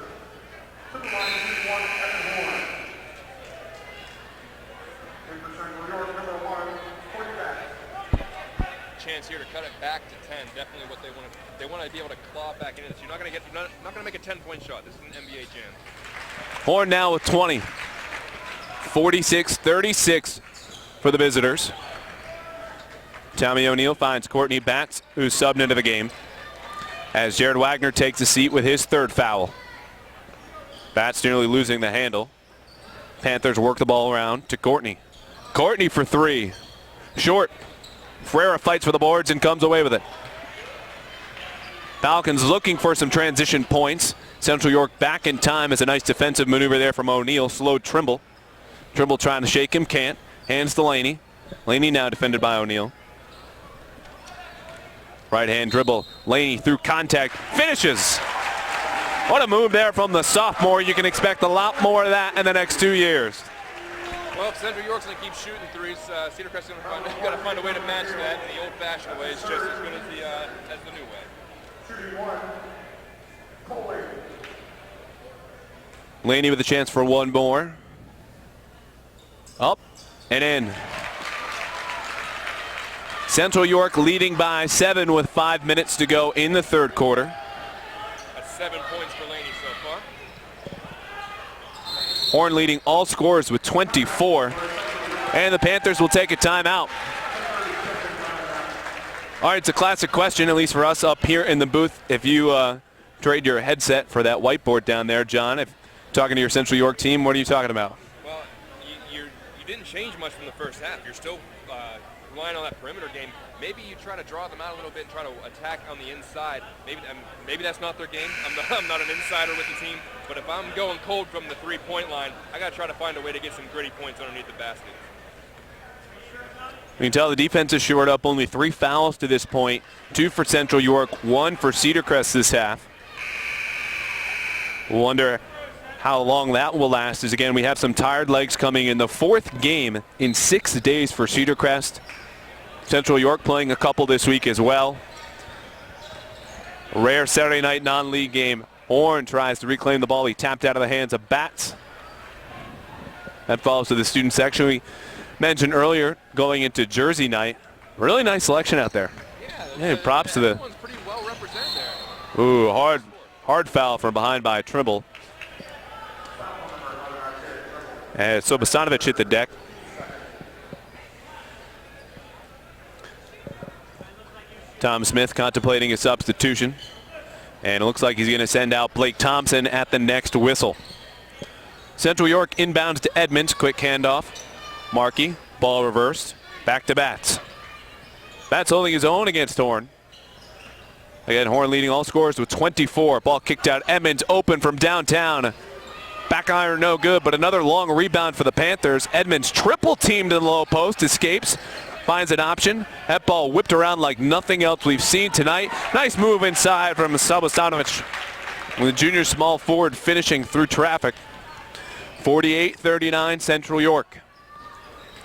Chance here to cut it back to 10. Definitely what they want to. They want to be able to claw back into this. You're not going to make a 10-point shot. This is an NBA chance. Horn now with 20. 46-36 for the visitors. Tommy O'Neill finds Courtney Batts, who's subbed into the game, as Jared Wagner takes a seat with his third foul. Batts nearly losing the handle. Panthers work the ball around to Courtney. Courtney for three. Short. Ferreira fights for the boards and comes away with it. Falcons looking for some transition points. Central York back in time as a nice defensive maneuver there from O'Neill. Slowed Trimble. Trimble trying to shake him, can't. Hands to Laney. Laney now defended by O'Neill. Right-hand dribble. Laney through contact. Finishes. What a move there from the sophomore. You can expect a lot more of that in the next 2 years. Well, if Central York's going to keep shooting threes, Cedar Crest is going to find a way to match that in the old-fashioned way. It's just as good as the new way. Laney with a chance for one more. Up and in. Central York leading by 7 with 5 minutes to go in the third quarter. That's 7 points for Laney so far. Horn leading all scorers with 24. And the Panthers will take a timeout. All right, it's a classic question, at least for us up here in the booth. If you trade your headset for that whiteboard down there, John, if talking to your Central York team, what are you talking about? Well, you didn't change much from the first half. You're still relying on that perimeter game. Maybe you try to draw them out a little bit and try to attack on the inside. Maybe that's not their game. I'm not an insider with the team, but if I'm going cold from the three-point line, I got to try to find a way to get some gritty points underneath the basket. You can tell the defense is shored up. Only 3 fouls to this point. 2 for Central York, 1 for Cedar Crest this half. We'll wonder how long that will last, as again we have some tired legs coming in. The 4th game in 6 days for Cedar Crest. Central York playing a couple this week as well. A rare Saturday night non-league game. Horn tries to reclaim the ball. He tapped out of the hands of Bats. That falls to the student section. We mentioned earlier going into Jersey night. Really nice selection out there. Yeah, props to the. That one's pretty well represented there. Ooh, hard foul from behind by Trimble. And so Bosanovic hit the deck. Tom Smith contemplating a substitution. And it looks like he's going to send out Blake Thompson at the next whistle. Central York inbounds to Edmonds. Quick handoff. Markey, ball reversed. Back to Bats. Bats holding his own against Horn. Again, Horn leading all scorers with 24. Ball kicked out. Edmonds open from downtown. Back iron no good, but another long rebound for the Panthers. Edmonds triple teamed in the low post. Escapes. Finds an option. That ball whipped around like nothing else we've seen tonight. Nice move inside from Sabostanovic. With the junior small forward finishing through traffic. 48-39 Central York.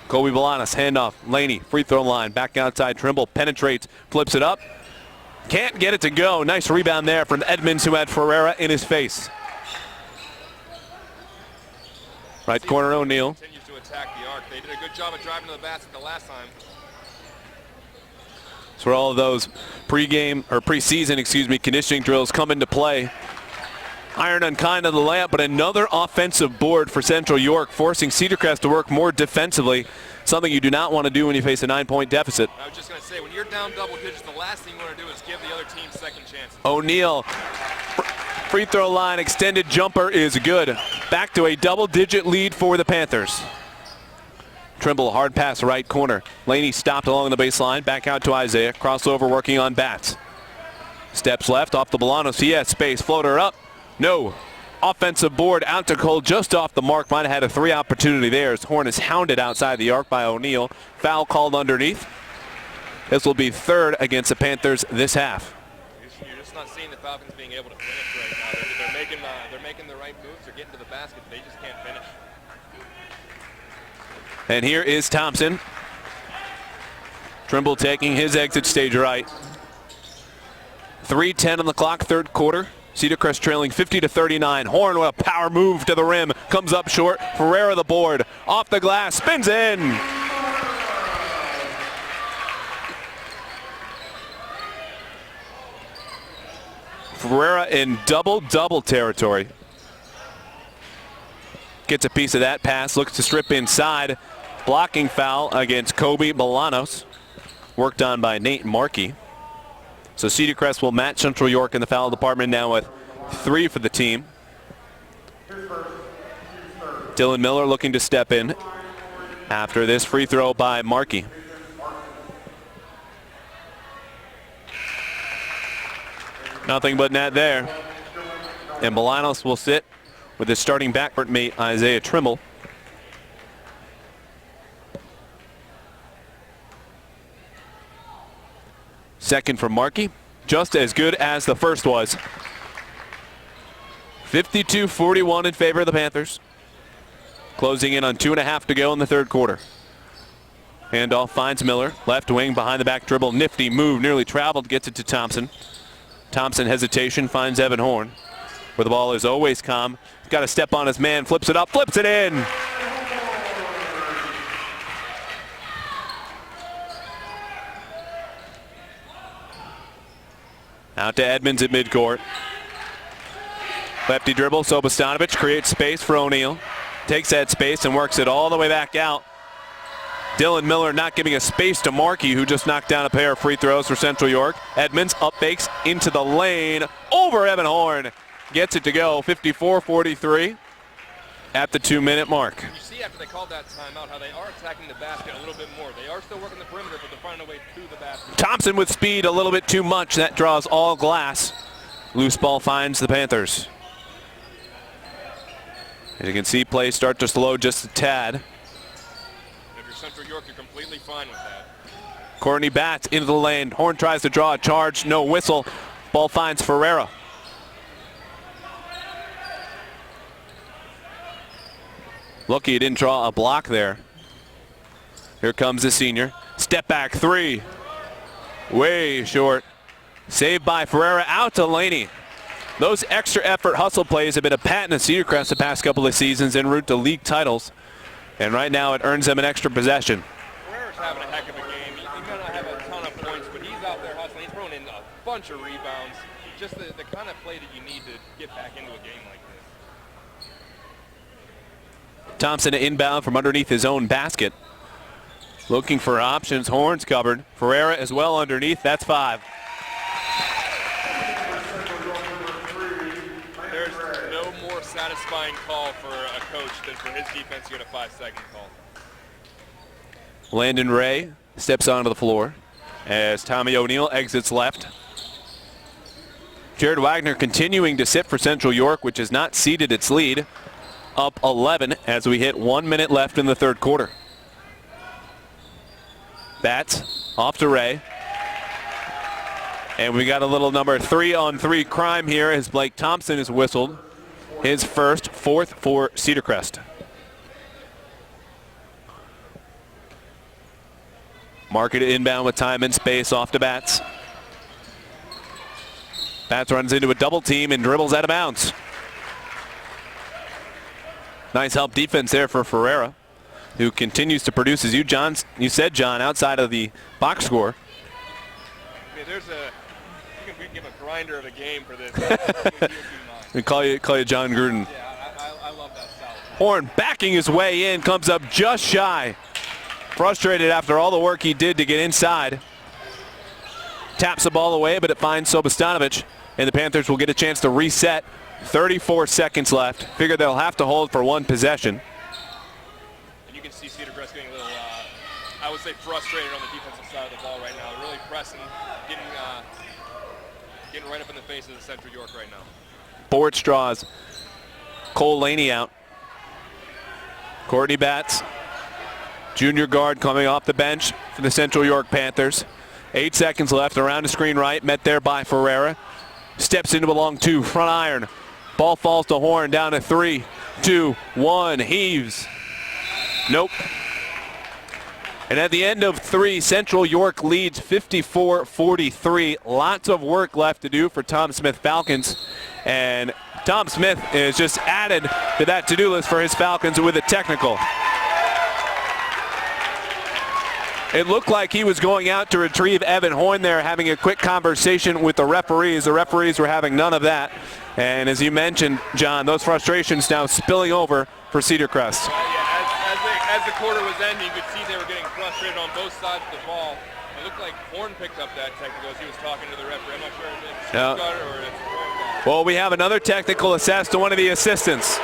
Kobe Bolanos, handoff. Laney, free throw line. Back outside. Trimble penetrates, flips it up. Can't get it to go. Nice rebound there from Edmonds, who had Ferreira in his face. Right corner, O'Neal. Continues to attack the arc. They did a good job of driving to the basket the last time. That's where all of those preseason, conditioning drills come into play. Iron unkind on the layup, but another offensive board for Central York, forcing Cedar Crest to work more defensively, something you do not want to do when you face a 9-point deficit. I was just going to say, when you're down double digits, the last thing you want to do is give the other team second chances. O'Neal, free throw line, extended jumper is good. Back to a double-digit lead for the Panthers. Trimble, hard pass right corner. Laney stopped along the baseline, back out to Isaiah. Crossover working on Bats. Steps left off the Bolanos. He has space, floater up. No. Offensive board out to Cole, just off the mark. Might have had a 3 opportunity there as Horn is hounded outside the arc by O'Neal. Foul called underneath. This will be 3rd against the Panthers this half. You're just not seeing the Falcons being able to finish right now. They're making the right moves. They're getting to the basket. They just can't finish. And here is Thompson. Trimble taking his exit stage right. 3:10 on the clock, third quarter. Cedar Crest trailing 50-39. Horn with a power move to the rim. Comes up short. Ferreira the board. Off the glass. Spins in. Ferreira in double-double territory. Gets a piece of that pass. Looks to strip inside. Blocking foul against Kobe Bolanos. Worked on by Nate Markey. So Cedar Crest will match Central York in the foul department now with 3 for the team. Dylan Miller looking to step in after this free throw by Markey. Nothing but net there. And Bolanos will sit with his starting backcourt mate Isaiah Trimble. second from Markey. Just as good as the first was. 52-41 in favor of the Panthers. Closing in on 2.5 to go in the third quarter. Handoff finds Miller. Left wing behind the back dribble. Nifty move. Nearly traveled. Gets it to Thompson. Thompson hesitation finds Evan Horn. Where the ball is always calm. He's got to step on his man. Flips it up. Flips it in. Out to Edmonds at midcourt. Lefty dribble. Sobostanovic creates space for O'Neal. Takes that space and works it all the way back out. Dylan Miller not giving a space to Markey, who just knocked down a pair of free throws for Central York. Edmonds up fakes into the lane over Evan Horn. Gets it to go, 54-43 at the 2-minute mark. You see after they called that timeout how they are attacking the basket a little bit more. They are still working the perimeter, but they're finding a way to the basket. Thompson with speed a little bit too much. That draws all glass. Loose ball finds the Panthers. As you can see, play start to slow just a tad. If you're Central York, you're completely fine with that. Courtney Batts into the lane. Horn tries to draw a charge. No whistle. Ball finds Ferreira. Lucky he didn't draw a block there. Here comes the senior. Step back three. Way short. Saved by Ferreira out to Laney. Those extra effort hustle plays have been a patent of Cedar Crest the past couple of seasons en route to league titles. And right now it earns them an extra possession. Ferreira's having a heck of a game. He may not have a ton of points, but he's out there hustling. He's throwing in a bunch of rebounds. Just the kind of play that you need to get back into a game like this. Thompson inbound from underneath his own basket. Looking for options. Horns covered. Ferreira as well underneath. That's 5. There's no more satisfying call for a coach than for his defense to get a 5-second call. Landon Ray steps onto the floor as Tommy O'Neal exits left. Jared Wagner continuing to sit for Central York, which has not ceded its lead. Up 11 as we hit 1 minute left in the third quarter. Batts off to Ray. And we got a little number 3-on-3 crime here as Blake Thompson is whistled. His first, 4th for Cedar Crest. Marketed inbound with time and space off to Batts. Batts runs into a double team and dribbles out of bounds. Nice help defense there for Ferreira, who continues to produce, as you said, John, outside of the box score. I mean, we can give a grinder of a game for this. We call you John Gruden. Yeah, I love that style. Horn backing his way in, comes up just shy. Frustrated after all the work he did to get inside. Taps the ball away, but it finds Sobostanovic, and the Panthers will get a chance to reset. 34 seconds left. Figure they'll have to hold for one possession. And you can see Cedar Crest getting a little, I would say, frustrated on the defensive side of the ball right now. They're really pressing, getting right up in the face of the Central York right now. Board straws. Cole Laney out. Courtney Batts, junior guard, coming off the bench for the Central York Panthers. 8 seconds left. Around the screen right. Met there by Ferreira. Steps into a long 2. Front iron. Ball falls to Horn. Down to 3, 2, 1. Heaves. Nope. And at the end of 3, Central York leads 54-43. Lots of work left to do for Tom Smith Falcons. And Tom Smith is just added to that to-do list for his Falcons with a technical. It looked like he was going out to retrieve Evan Horn there, having a quick conversation with the referees. The referees were having none of that. And as you mentioned, John, those frustrations now spilling over for Cedar Crest. As the quarter was ending, you could see they were getting frustrated on both sides of the ball. It looked like Horn picked up that technical as he was talking to the referee. I'm not sure if it's Stuttgart or if it's Horn. Well, we have another technical assessed to one of the assistants.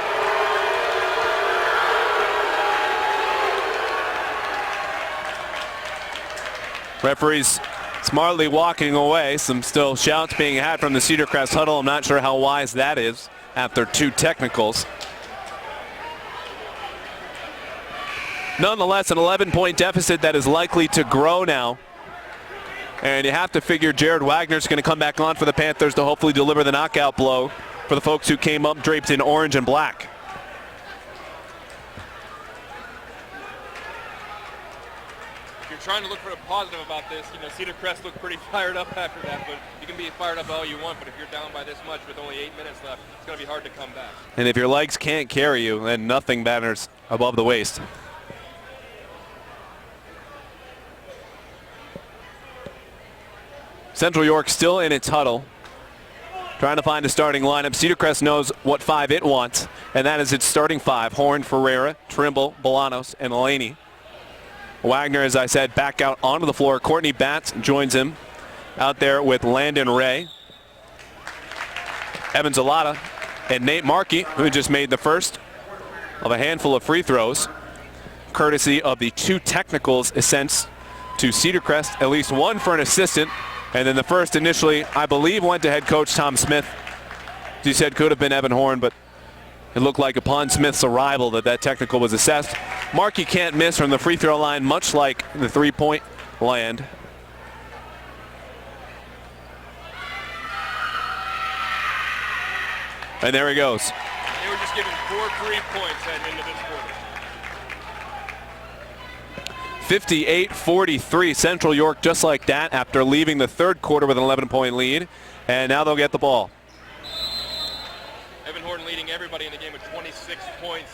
Referees smartly walking away. Some still shouts being had from the Cedar Crest huddle. I'm not sure how wise that is after 2 technicals. Nonetheless, an 11-point deficit that is likely to grow now And you have to figure Jared Wagner's going to come back on for the Panthers to hopefully deliver the knockout blow for the folks who came up draped in orange and black. Trying to look for a positive about this. You know, Cedar Crest looked pretty fired up after that, but you can be fired up all you want, but if you're down by this much with only 8 minutes left, it's going to be hard to come back. And if your legs can't carry you, then nothing matters above the waist. Central York still in its huddle, trying to find a starting lineup. Cedar Crest knows what five it wants, and that is its starting five: Horn, Ferreira, Trimble, Bolanos, and Laney. Wagner, as I said, back out onto the floor. Courtney Batts joins him out there with Landon Ray, Evan Zalata, and Nate Markey, who just made the first of a handful of free throws, courtesy of the two technicals sent to Cedar Crest, at least one for an assistant, and then the first initially, I believe, went to head coach Tom Smith. As you said, could have been Evan Horn, but it looked like upon Smith's arrival that technical was assessed. Markey can't miss from the free throw line, much like the three-point land. And there he goes. They were just given 4 free points heading into this quarter. 58-43, Central York just like that after leaving the third quarter with an 11-point lead. And now they'll get the ball. Evan Horton leading everybody in the game with 26 points.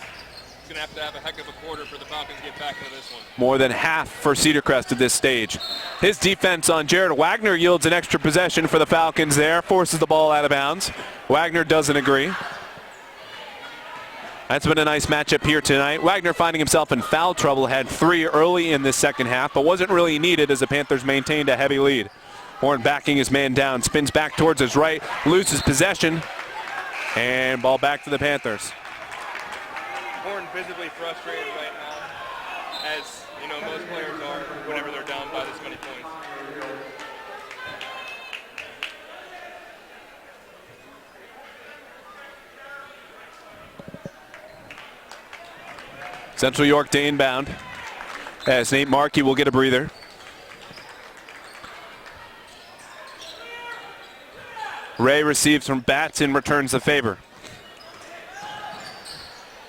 He's going to have a heck of a quarter for the Falcons to get back into this one. More than half for Cedar Crest at this stage. His defense on Jared Wagner yields an extra possession for the Falcons there, forces the ball out of bounds. Wagner doesn't agree. That's been a nice matchup here tonight. Wagner finding himself in foul trouble, had 3 early in this second half, but wasn't really needed as the Panthers maintained a heavy lead. Horn backing his man down, spins back towards his right, loses possession, and ball back to the Panthers. Horn visibly frustrated right now, as you know most players are whenever they're down by this many points. Central York to inbound, as Nate Markey will get a breather. Ray receives from Batts and returns the favor.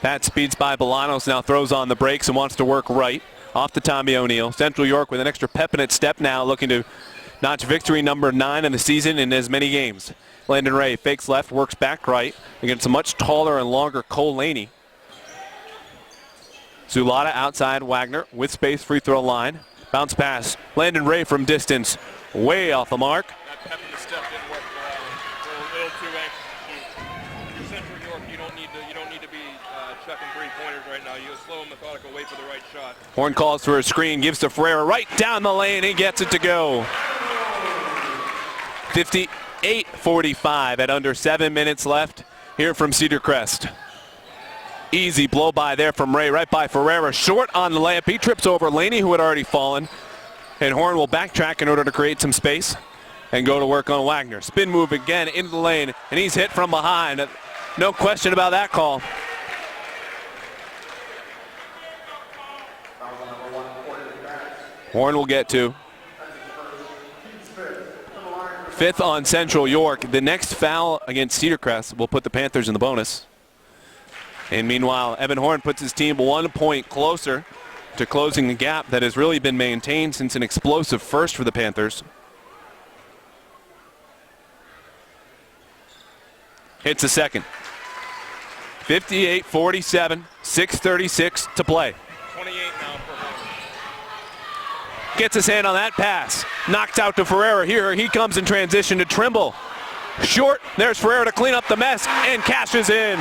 Batts speeds by Bolanos, now throws on the brakes and wants to work right. Off to Tommy O'Neill. Central York with an extra pep in its step now, looking to notch victory number 9 in the season in as many games. Landon Ray fakes left, works back right against a much taller and longer Cole Laney. Zulata outside Wagner with space, free throw line. Bounce pass. Landon Ray from distance, way off the mark. That pep in the step didn't work a little too anxious. For Central York, you don't need to be chucking 3-pointers right now. You slow and methodical, wait for the right shot. Horn calls for a screen, gives to Ferreira right down the lane. He gets it to go. 58-45 at under 7 minutes left here from Cedar Crest. Easy blow by there from Ray, right by Ferreira. Short on the layup. He trips over Laney, who had already fallen. And Horn will backtrack in order to create some space and go to work on Wagner. Spin move again into the lane, and he's hit from behind. No question about that call. Horn will get to 5th on Central York. The next foul against Cedar Crest will put the Panthers in the bonus. And meanwhile, Evan Horn puts his team 1 point closer to closing the gap that has really been maintained since an explosive first for the Panthers. Hits a second. 58-47, 6:36 to play. 28 now for Horn. Gets his hand on that pass. Knocked out to Ferreira. Here he comes in transition to Trimble. Short. There's Ferreira to clean up the mess and cashes in.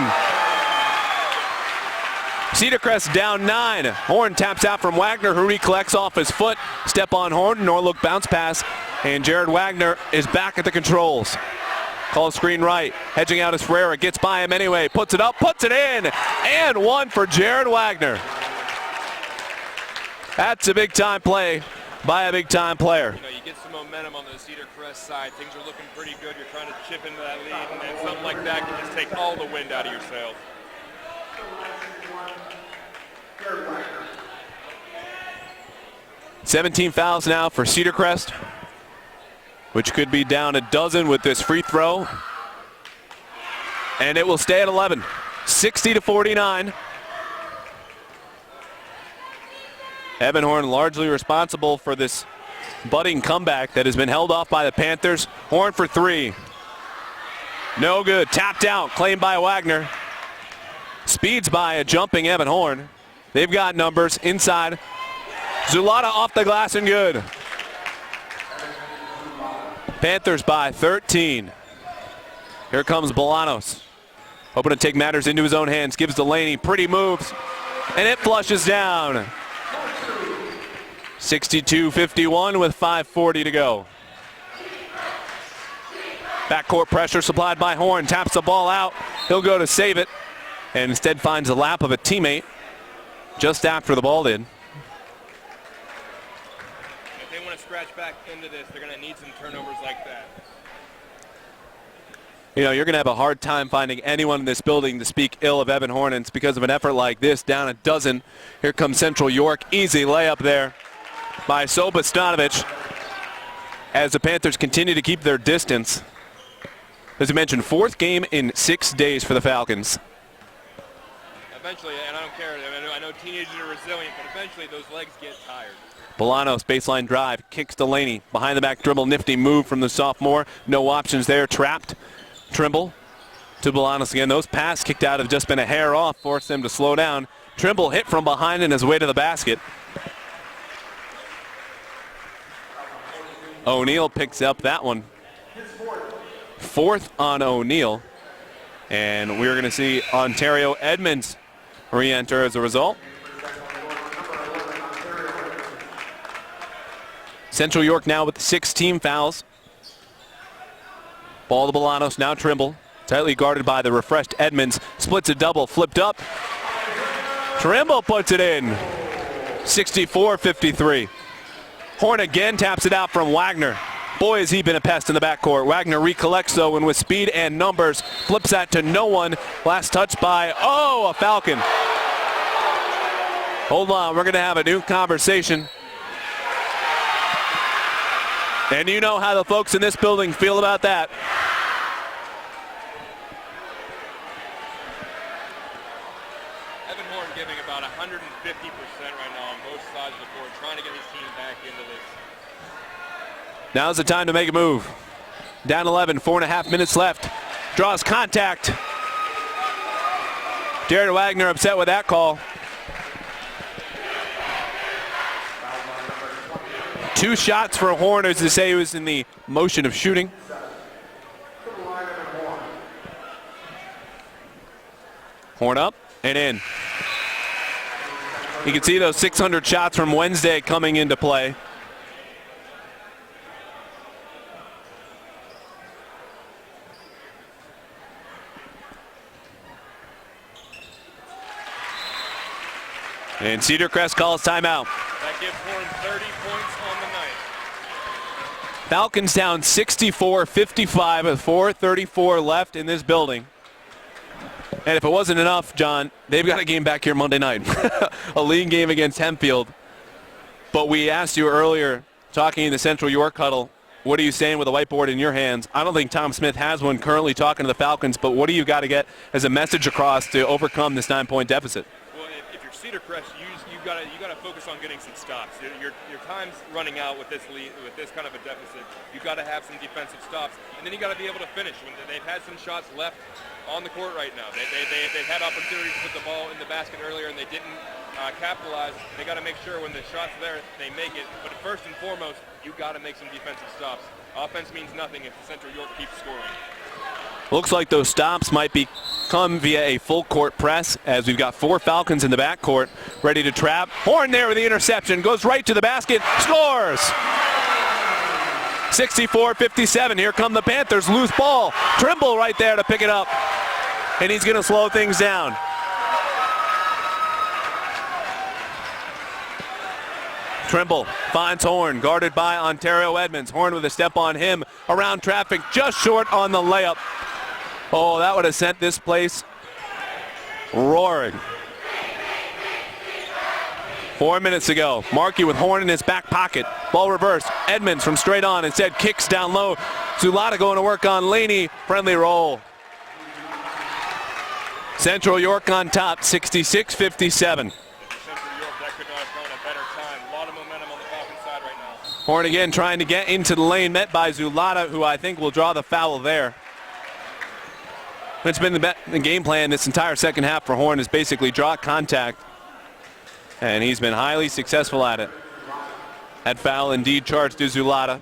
Cedar Crest down 9. Horn taps out from Wagner, who recollects off his foot. Step on Horn, nor look bounce pass. And Jared Wagner is back at the controls. Call screen right. Hedging out as Ferreira. Gets by him anyway. Puts it up, puts it in. And 1 for Jared Wagner. That's a big-time play by a big-time player. You know, you get some momentum on the Cedar Crest side. Things are looking pretty good. You're trying to chip into that lead. And then something like that can just take all the wind out of your sails. 17 fouls now for Cedar Crest. which could be down a dozen with this free throw. And it will stay at 11, 60-49. Evan Horn largely responsible for this budding comeback that has been held off by the Panthers. Horn for three. No good. Tapped out. Claimed by Wagner. Speeds by a jumping Evan Horn. They've got numbers inside. Zulata off the glass and good. Panthers by 13. Here comes Bolanos. Hoping to take matters into his own hands. Gives Delaney pretty moves. And it flushes down. 62-51 with 5:40 to go. Backcourt pressure supplied by Horn. Taps the ball out. He'll go to save it. And instead finds the lap of a teammate just after the ball did. If they want to scratch back into this, they're going to need some turnovers like that. You know, you're going to have a hard time finding anyone in this building to speak ill of Evan Horn, and it's because of an effort like this, down a dozen. Here comes Central York. Easy layup there by Soba Stanovic as the Panthers continue to keep their distance. As you mentioned, fourth game in 6 days for the Falcons. Eventually, and I don't care, I know teenagers are resilient, but eventually those legs get tired. Bolanos, baseline drive, kicks Delaney. Behind the back dribble, nifty move from the sophomore. No options there, trapped. Trimble to Bolanos again. Those passes kicked out have just been a hair off, forced them to slow down. Trimble hit from behind in his way to the basket. O'Neal picks up that one. Fourth on O'Neal. And we're going to see Ontario Edmonds re-enter as a result. Central York now with 6 team fouls. Ball to Bolanos, now Trimble. Tightly guarded by the refreshed Edmonds. Splits a double, flipped up. Trimble puts it in. 64-53. Horn again taps it out from Wagner. Boy, has he been a pest in the backcourt. Wagner recollects, though, and with speed and numbers, flips that to no one. Last touch by, a Falcon. Hold on, we're going to have a new conversation. And you know how the folks in this building feel about that. Evan Horn giving about 150% right now on both sides of the court, trying to get his team back into this. Now's the time to make a move. Down 11, 4.5 minutes left. Draws contact. Jared Wagner upset with that call. 2 shots for Horn, as to say he was in the motion of shooting. Horn up and in. You can see those 600 shots from Wednesday coming into play. And Cedar Crest calls timeout. That gives Horn 30 points on the night. Falcons down 64-55 with 4:34 left in this building. And if it wasn't enough, John, they've got a game back here Monday night. A league game against Hempfield. But we asked you earlier, talking in the Central York huddle, what are you saying with a whiteboard in your hands? I don't think Tom Smith has one currently talking to the Falcons, but what do you got to get as a message across to overcome this 9-point deficit? Cedar Crest, you got to focus on getting some stops. Your time's running out with this lead, with this kind of a deficit. You got to have some defensive stops, and then you got to be able to finish. When they've had some shots left on the court right now, they've had opportunities to put the ball in the basket earlier, and they didn't capitalize. They got to make sure when the shot's there, they make it. But first and foremost, you got to make some defensive stops. Offense means nothing if Central York keeps scoring. Looks like those stops might come via a full court press, as we've got 4 Falcons in the backcourt ready to trap. Horn there with the interception, goes right to the basket, scores! 64-57, here come the Panthers, loose ball. Trimble right there to pick it up, and he's going to slow things down. Trimble finds Horn, guarded by Ontario Edmonds. Horn with a step on him, around traffic, just short on the layup. Oh, that would have sent this place roaring. 4 minutes to go. Markey with Horn in his back pocket. Ball reversed. Edmonds from straight on instead kicks down low. Zulata going to work on Laney. Friendly roll. Central York on top, 66-57. Horn again trying to get into the lane, met by Zulata, who I think will draw the foul there. It's been the game plan this entire second half for Horn is basically draw contact. And he's been highly successful at it. That foul indeed charged to Zulata.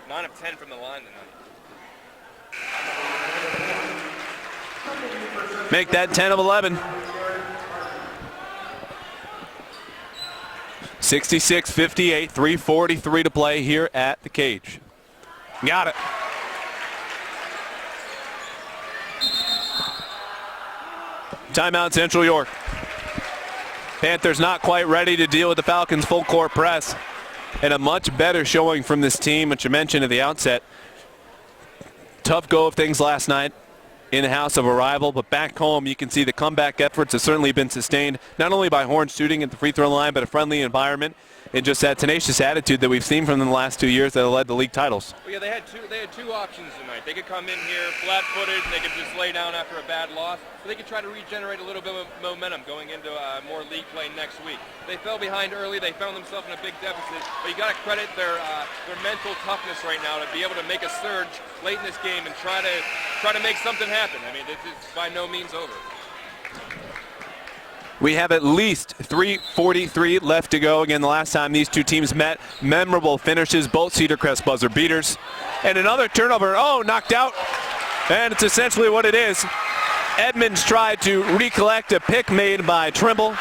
9 of 10 from the line tonight. Make that 10 of 11. 66-58, 3:43 to play here at the cage. Got it. Timeout Central York. Panthers not quite ready to deal with the Falcons' full court press. And a much better showing from this team, which you mentioned at the outset. Tough go of things last night in the house of a rival, but back home you can see the comeback efforts have certainly been sustained, not only by Horn shooting at the free throw line, but a friendly environment and just that tenacious attitude that we've seen from them the last 2 years that have led to league titles. Well, yeah, they had two options tonight. They could come in here flat-footed and they could just lay down after a bad loss, or they could try to regenerate a little bit of momentum going into more league play next week. They fell behind early. They found themselves in a big deficit, but you got to credit their mental toughness right now to be able to make a surge late in this game and try to make something happen. I mean, it's by no means over. We have at least 3:43 left to go. Again, the last time these two teams met, memorable finishes, both Cedar Crest buzzer beaters. And another turnover. Oh, knocked out. And it's essentially what it is. Edmonds tried to recollect a pick made by Trimble.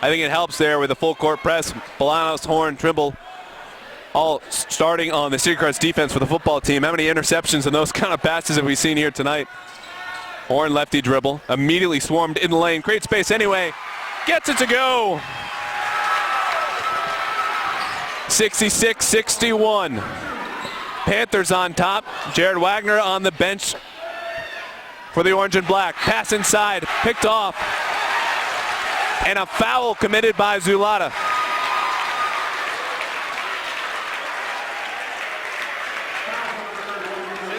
I think it helps there with the full court press. Bolanos, Horn, Trimble, all starting on the Cedar Crest defense for the football team. How many interceptions and those kind of passes have we seen here tonight? Horn lefty dribble, immediately swarmed in the lane, creates space anyway, gets it to go. 66-61. Panthers on top. Jared Wagner on the bench for the orange and black. Pass inside, picked off. And a foul committed by Zulata.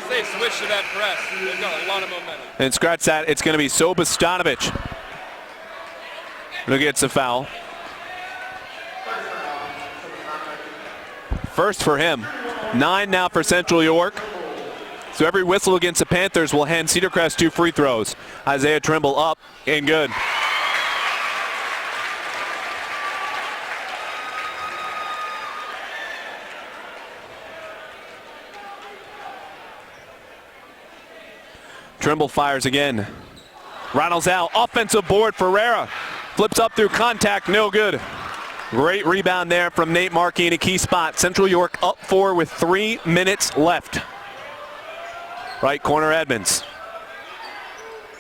They switch to that press. They've got a lot of momentum. And scratch that. It's going to be Sobostanovic who gets a foul. First for him. 9 now for Central York. So every whistle against the Panthers will hand Cedar Crest 2 free throws. Isaiah Trimble up and good. Trimble fires again. Rattles out. Offensive board. Ferreira flips up through contact. No good. Great rebound there from Nate Markey in a key spot. Central York up 4 with 3 minutes left. Right corner Edmonds.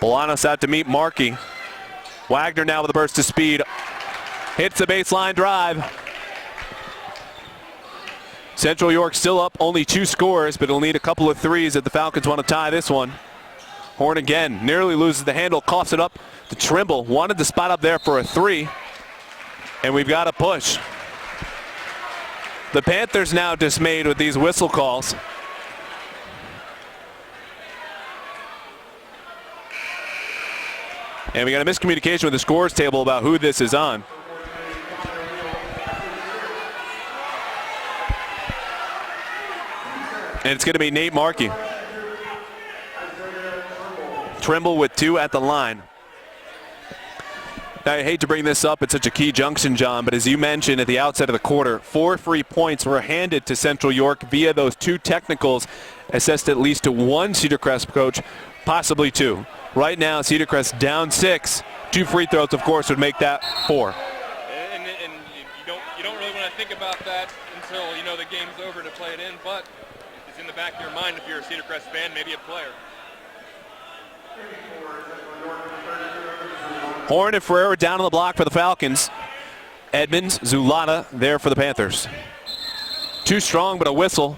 Bolanos out to meet Markey. Wagner now with a burst of speed. Hits the baseline drive. Central York still up only 2 scores, but it'll need a couple of threes if the Falcons want to tie this one. Horn again, nearly loses the handle, coughs it up to Trimble. Wanted the spot up there for a 3. And we've got a push. The Panthers now dismayed with these whistle calls. And we got a miscommunication with the scores table about who this is on. And it's going to be Nate Markey. Trimble with 2 at the line. Now, I hate to bring this up at such a key junction, John, but as you mentioned at the outset of the quarter, 4 free points were handed to Central York via those 2 technicals, assessed at least to 1 Cedar Crest coach, possibly 2. Right now, Cedar Crest down 6. 2 free throws, of course, would make that 4. And you don't really want to think about that until you know the game's over to play it in, but it's in the back of your mind if you're a Cedar Crest fan, maybe a player. Horn and Ferreira down on the block for the Falcons. Edmonds, Zulata there for the Panthers. Too strong, but a whistle.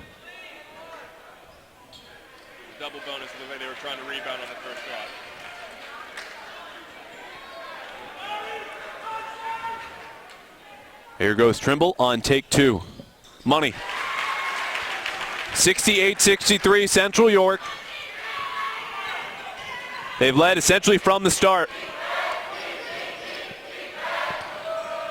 Double bonus the way they were trying to rebound on the first Here goes Trimble on take 2. Money. 68-63 Central York. They've led essentially from the start.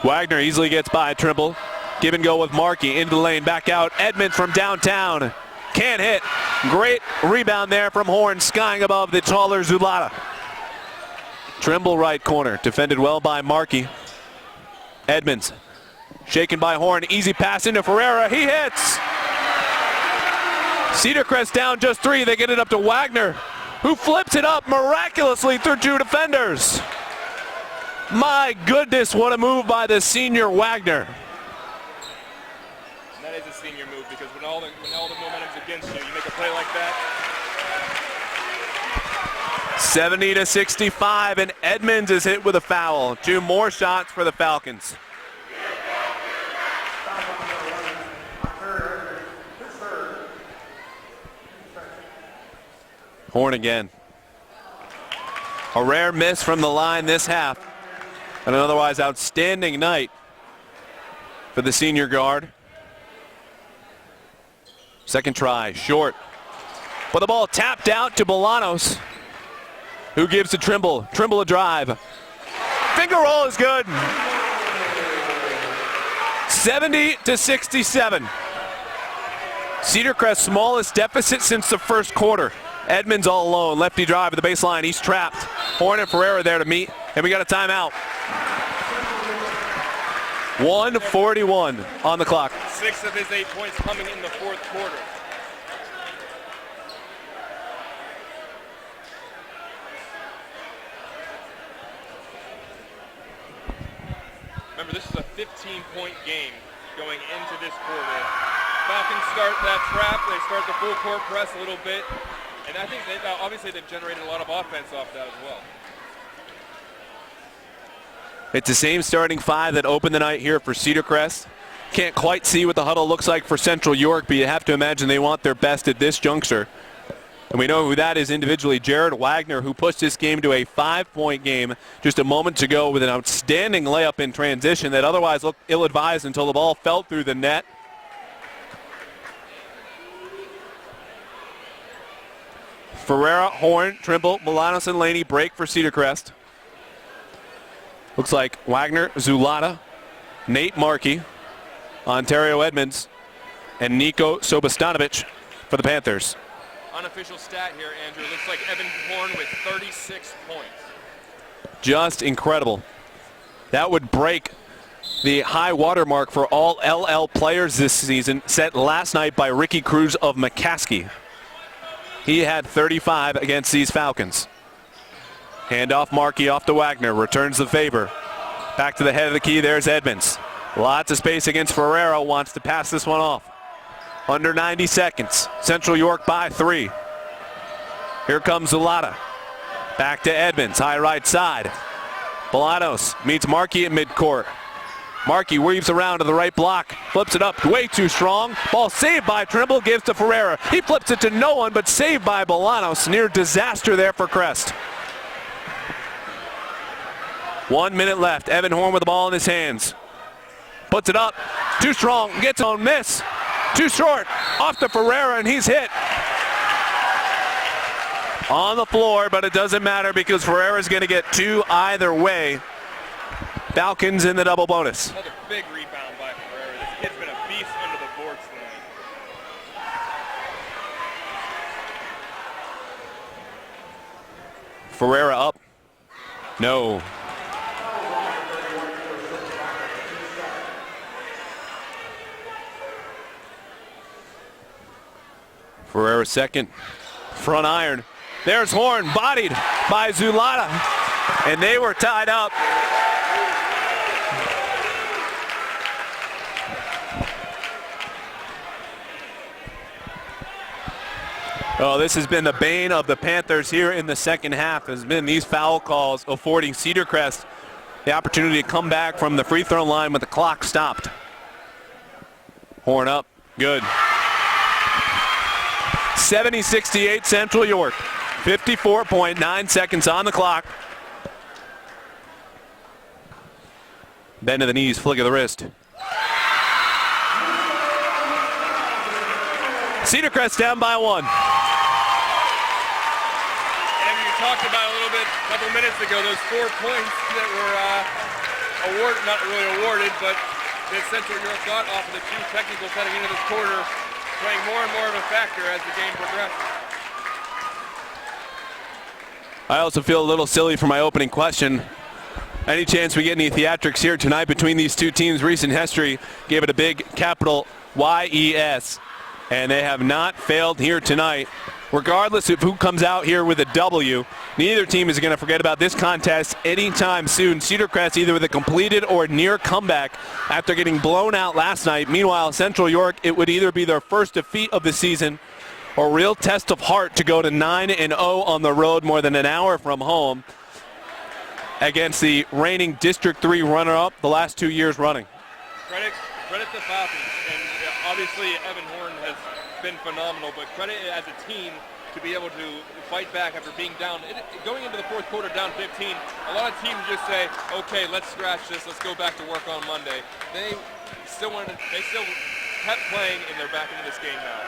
Wagner easily gets by Trimble. Give and go with Markey into the lane. Back out. Edmonds from downtown. Can't hit. Great rebound there from Horn, skying above the taller Zulata. Trimble right corner. Defended well by Markey. Edmonds. Shaken by Horn. Easy pass into Ferreira. He hits. Cedar Crest down just 3. They get it up to Wagner, who flips it up miraculously through 2 defenders. My goodness, what a move by the senior Wagner. That is a senior move, because when all the momentum's against you, you make a play like that. 70-65, and Edmonds is hit with a foul. 2 more shots for the Falcons. Horn again. A rare miss from the line this half. And an otherwise outstanding night for the senior guard. Second try, short. But the ball tapped out to Bolanos, who gives to Trimble. Trimble a drive. Finger roll is good. 70-67. Cedar Crest's smallest deficit since the first quarter. Edmonds all alone. Lefty drive at the baseline. He's trapped. Horn and Ferreira there to meet. And we got a timeout. 1:41 on the clock. 6 of his 8 points coming in the fourth quarter. Remember, this is a 15-point game going into this quarter. Falcons start that trap. They start the full court press a little bit. And I think obviously they've generated a lot of offense off that as well. It's the same starting 5 that opened the night here for Cedar Crest. Can't quite see what the huddle looks like for Central York, but you have to imagine they want their best at this juncture. And we know who that is individually, Jared Wagner, who pushed this game to a 5-point game just a moment ago with an outstanding layup in transition that otherwise looked ill-advised until the ball fell through the net. Ferreira, Horn, Trimble, Bolanos, and Laney break for Cedar Crest. Looks like Wagner, Zulata, Nate Markey, Ontario Edmonds, and Nico Sobastanovic for the Panthers. Unofficial stat here, Andrew. Looks like Evan Horn with 36 points. Just incredible. That would break the high water mark for all LL players this season, set last night by Ricky Cruz of McCaskey. He had 35 against these Falcons. Handoff Markey off to Wagner, returns the favor. Back to the head of the key, there's Edmonds. Lots of space against Ferreira, wants to pass this one off. Under 90 seconds, Central York by 3. Here comes Zulata. Back to Edmonds, high right side. Bolanos meets Markey at midcourt. Markey weaves around to the right block, flips it up, way too strong. Ball saved by Trimble, gives to Ferreira. He flips it to no one, but saved by Bolanos. Near disaster there for Crest. 1 minute left. Evan Horn with the ball in his hands. Puts it up, too strong, gets on miss. Too short, off to Ferreira, and he's hit. On the floor, but it doesn't matter because Ferreira's going to get 2 either way. Falcons in the double bonus. Another big rebound by Ferreira. This kid's been a beast under the boards tonight. Ferreira up. No. Ferreira second. Front iron. There's Horn, bodied by Zulata. And they were tied up. Oh, this has been the bane of the Panthers here in the second half. Has been these foul calls affording Cedar Crest the opportunity to come back from the free throw line with the clock stopped. Horn up, good. 70-68 Central York. 54.9 seconds on the clock. Bend of the knees, flick of the wrist. Cedar Crest down by 1. And you talked about a little bit a couple minutes ago, those 4 points that were not really awarded, but that Central York got off of the 2 technicals heading into this quarter, playing more and more of a factor as the game progresses. I also feel a little silly for my opening question. Any chance we get any theatrics here tonight between these two teams? Recent history gave it a big capital YES, and they have not failed here tonight. Regardless of who comes out here with a W, neither team is going to forget about this contest anytime soon. Cedar Crest either with a completed or near comeback after getting blown out last night. Meanwhile, Central York, it would either be their first defeat of the season or a real test of heart to go to 9-0 on the road more than an hour from home against the reigning District 3 runner-up the last 2 years running. Credit the Falcons, and obviously Evan Horn has been phenomenal, but credit as a team to be able to fight back after being down. Going into the fourth quarter down 15, a lot of teams just say, okay, let's scratch this, let's go back to work on Monday. They still kept playing, and they're back into this game now.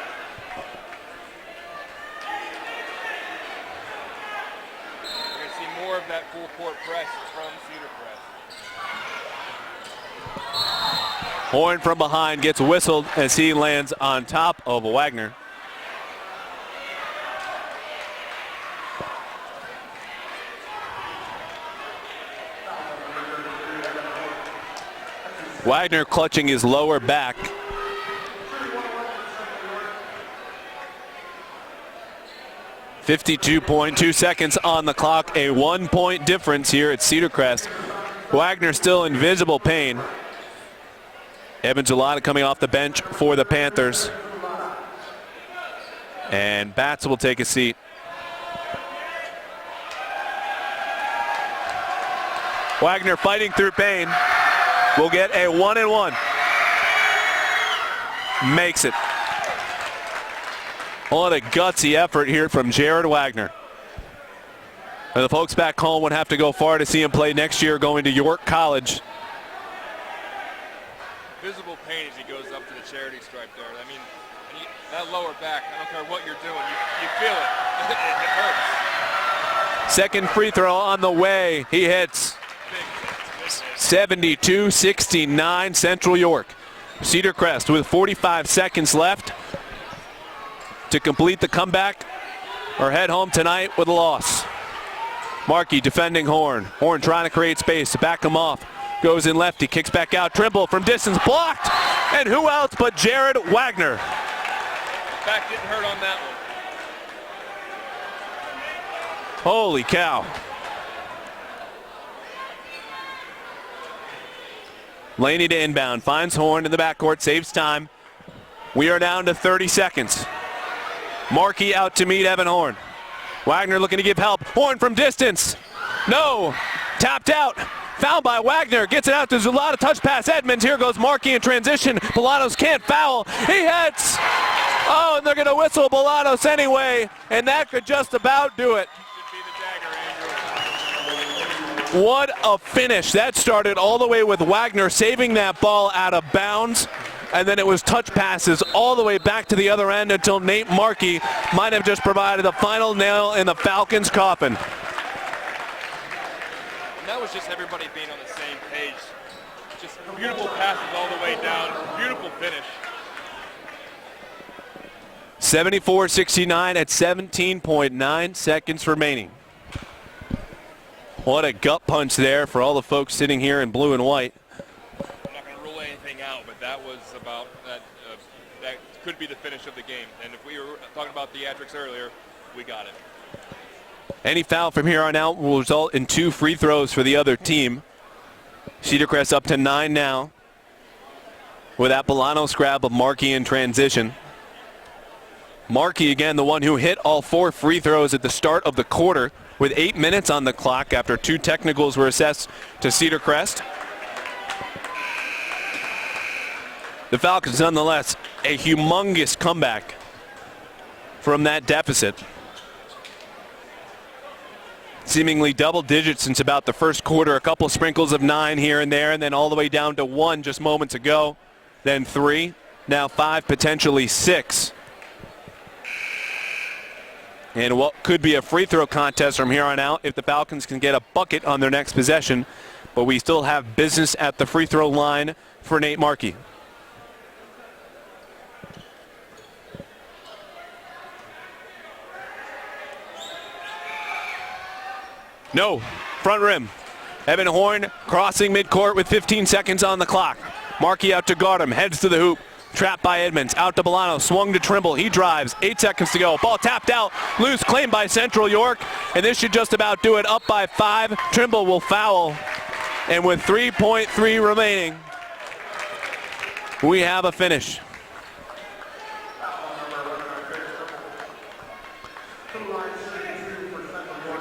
We're going to see more of that full court press from Cedar Crest. Horn from behind gets whistled as he lands on top of Wagner. Wagner clutching his lower back. .2 seconds on the clock, a 1-point difference here at Cedar Crest. Wagner still in visible pain. Evan Gelada coming off the bench for the Panthers. And Batts will take a seat. Wagner fighting through pain. Will get a 1-1. Makes it. What a gutsy effort here from Jared Wagner. And the folks back home would have to go far to see him play next year going to York College. Visible pain as he goes up to the charity stripe there. I mean, that lower back, I don't care what you're doing, you feel it. It hurts. Second free throw on the way. He hits. 72-69 Central York. Cedar Crest with 45 seconds left to complete the comeback or head home tonight with a loss. Markey defending Horn. Horn trying to create space to back him off. Goes in lefty, kicks back out. Trimble from distance, blocked. And who else but Jared Wagner? Back didn't hurt on that one. Holy cow. Laney to inbound, finds Horn in the backcourt, saves time. We are down to 30 seconds. Markey out to meet Evan Horn. Wagner looking to give help. Horn from distance. No. Tapped out. Fouled by Wagner. Gets it out to Zulata. Touch pass Edmonds. Here goes Markey in transition. Bolanos can't foul. He hits. Oh, and they're going to whistle Bolanos anyway. And that could just about do it. What a finish. That started all the way with Wagner saving that ball out of bounds. And then it was touch passes all the way back to the other end until Nate Markey might have just provided the final nail in the Falcons' coffin. And that was just everybody being on the same page. Just beautiful passes all the way down. Beautiful finish. 74-69 at 17.9 seconds remaining. What a gut punch there for all the folks sitting here in blue and white. I'm not going to rule anything out, but that was about that. That could be the finish of the game. And if we were talking about theatrics earlier, we got it. Any foul from here on out will result in 2 free throws for the other team. Cedar Crest up to 9 now with that Bolanos grab of Markey in transition. Markey again the one who hit all 4 free throws at the start of the quarter with 8 minutes on the clock after 2 technicals were assessed to Cedar Crest. The Falcons nonetheless a humongous comeback from that deficit. Seemingly double digits since about the first quarter. A couple sprinkles of 9 here and there, and then all the way down to 1 just moments ago. Then 3, now 5, potentially 6. And what could be a free throw contest from here on out if the Falcons can get a bucket on their next possession. But we still have business at the free throw line for Nate Markey. No, front rim. Evan Horn crossing midcourt with 15 seconds on the clock. Markey out to guard him, heads to the hoop. Trapped by Edmonds, out to Bolano, swung to Trimble, he drives, 8 seconds to go. Ball tapped out, loose, claimed by Central York, and this should just about do it, up by 5. Trimble will foul, and with 3.3 remaining, we have a finish.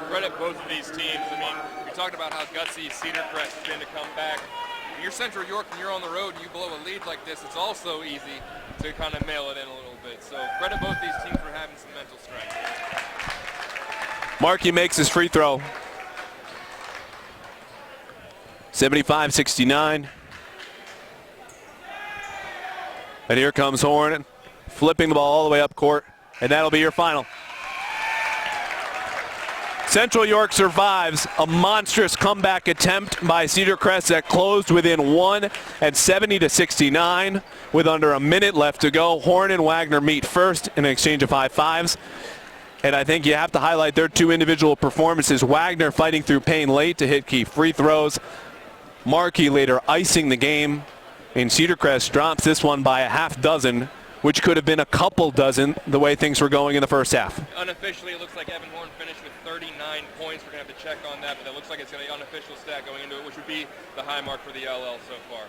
Credit both of these teams. I mean, we talked about how gutsy Cedar Crest has been to come back. If you're Central York and you're on the road and you blow a lead like this, it's also easy to kind of mail it in a little bit. So credit both these teams for having some mental strength. Markey makes his free throw. 75-69. And here comes Horn, flipping the ball all the way up court, and that'll be your final. Central York survives a monstrous comeback attempt by Cedar Crest that closed within 1 at 70-69 with under a minute left to go. Horn and Wagner meet first in an exchange of high fives. And I think you have to highlight their 2 individual performances. Wagner fighting through pain late to hit key free throws. Markey later icing the game. And Cedar Crest drops this one by a half dozen, which could have been a couple dozen the way things were going in the first half. Unofficially, it looks like Evan Horn finished with 39 points. We're going to have to check on that, but it looks like it's going to be an unofficial stat going into it, which would be the high mark for the LL so far.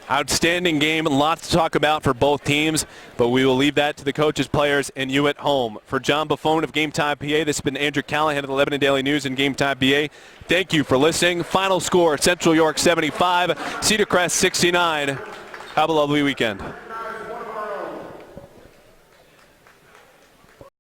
Outstanding game, lots to talk about for both teams, but we will leave that to the coaches, players, and you at home. For John Buffone of Game Time PA, this has been Andrew Callahan of the Lebanon Daily News and Game Time PA. Thank you for listening. Final score, Central York 75, Cedar Crest 69. Have a lovely weekend.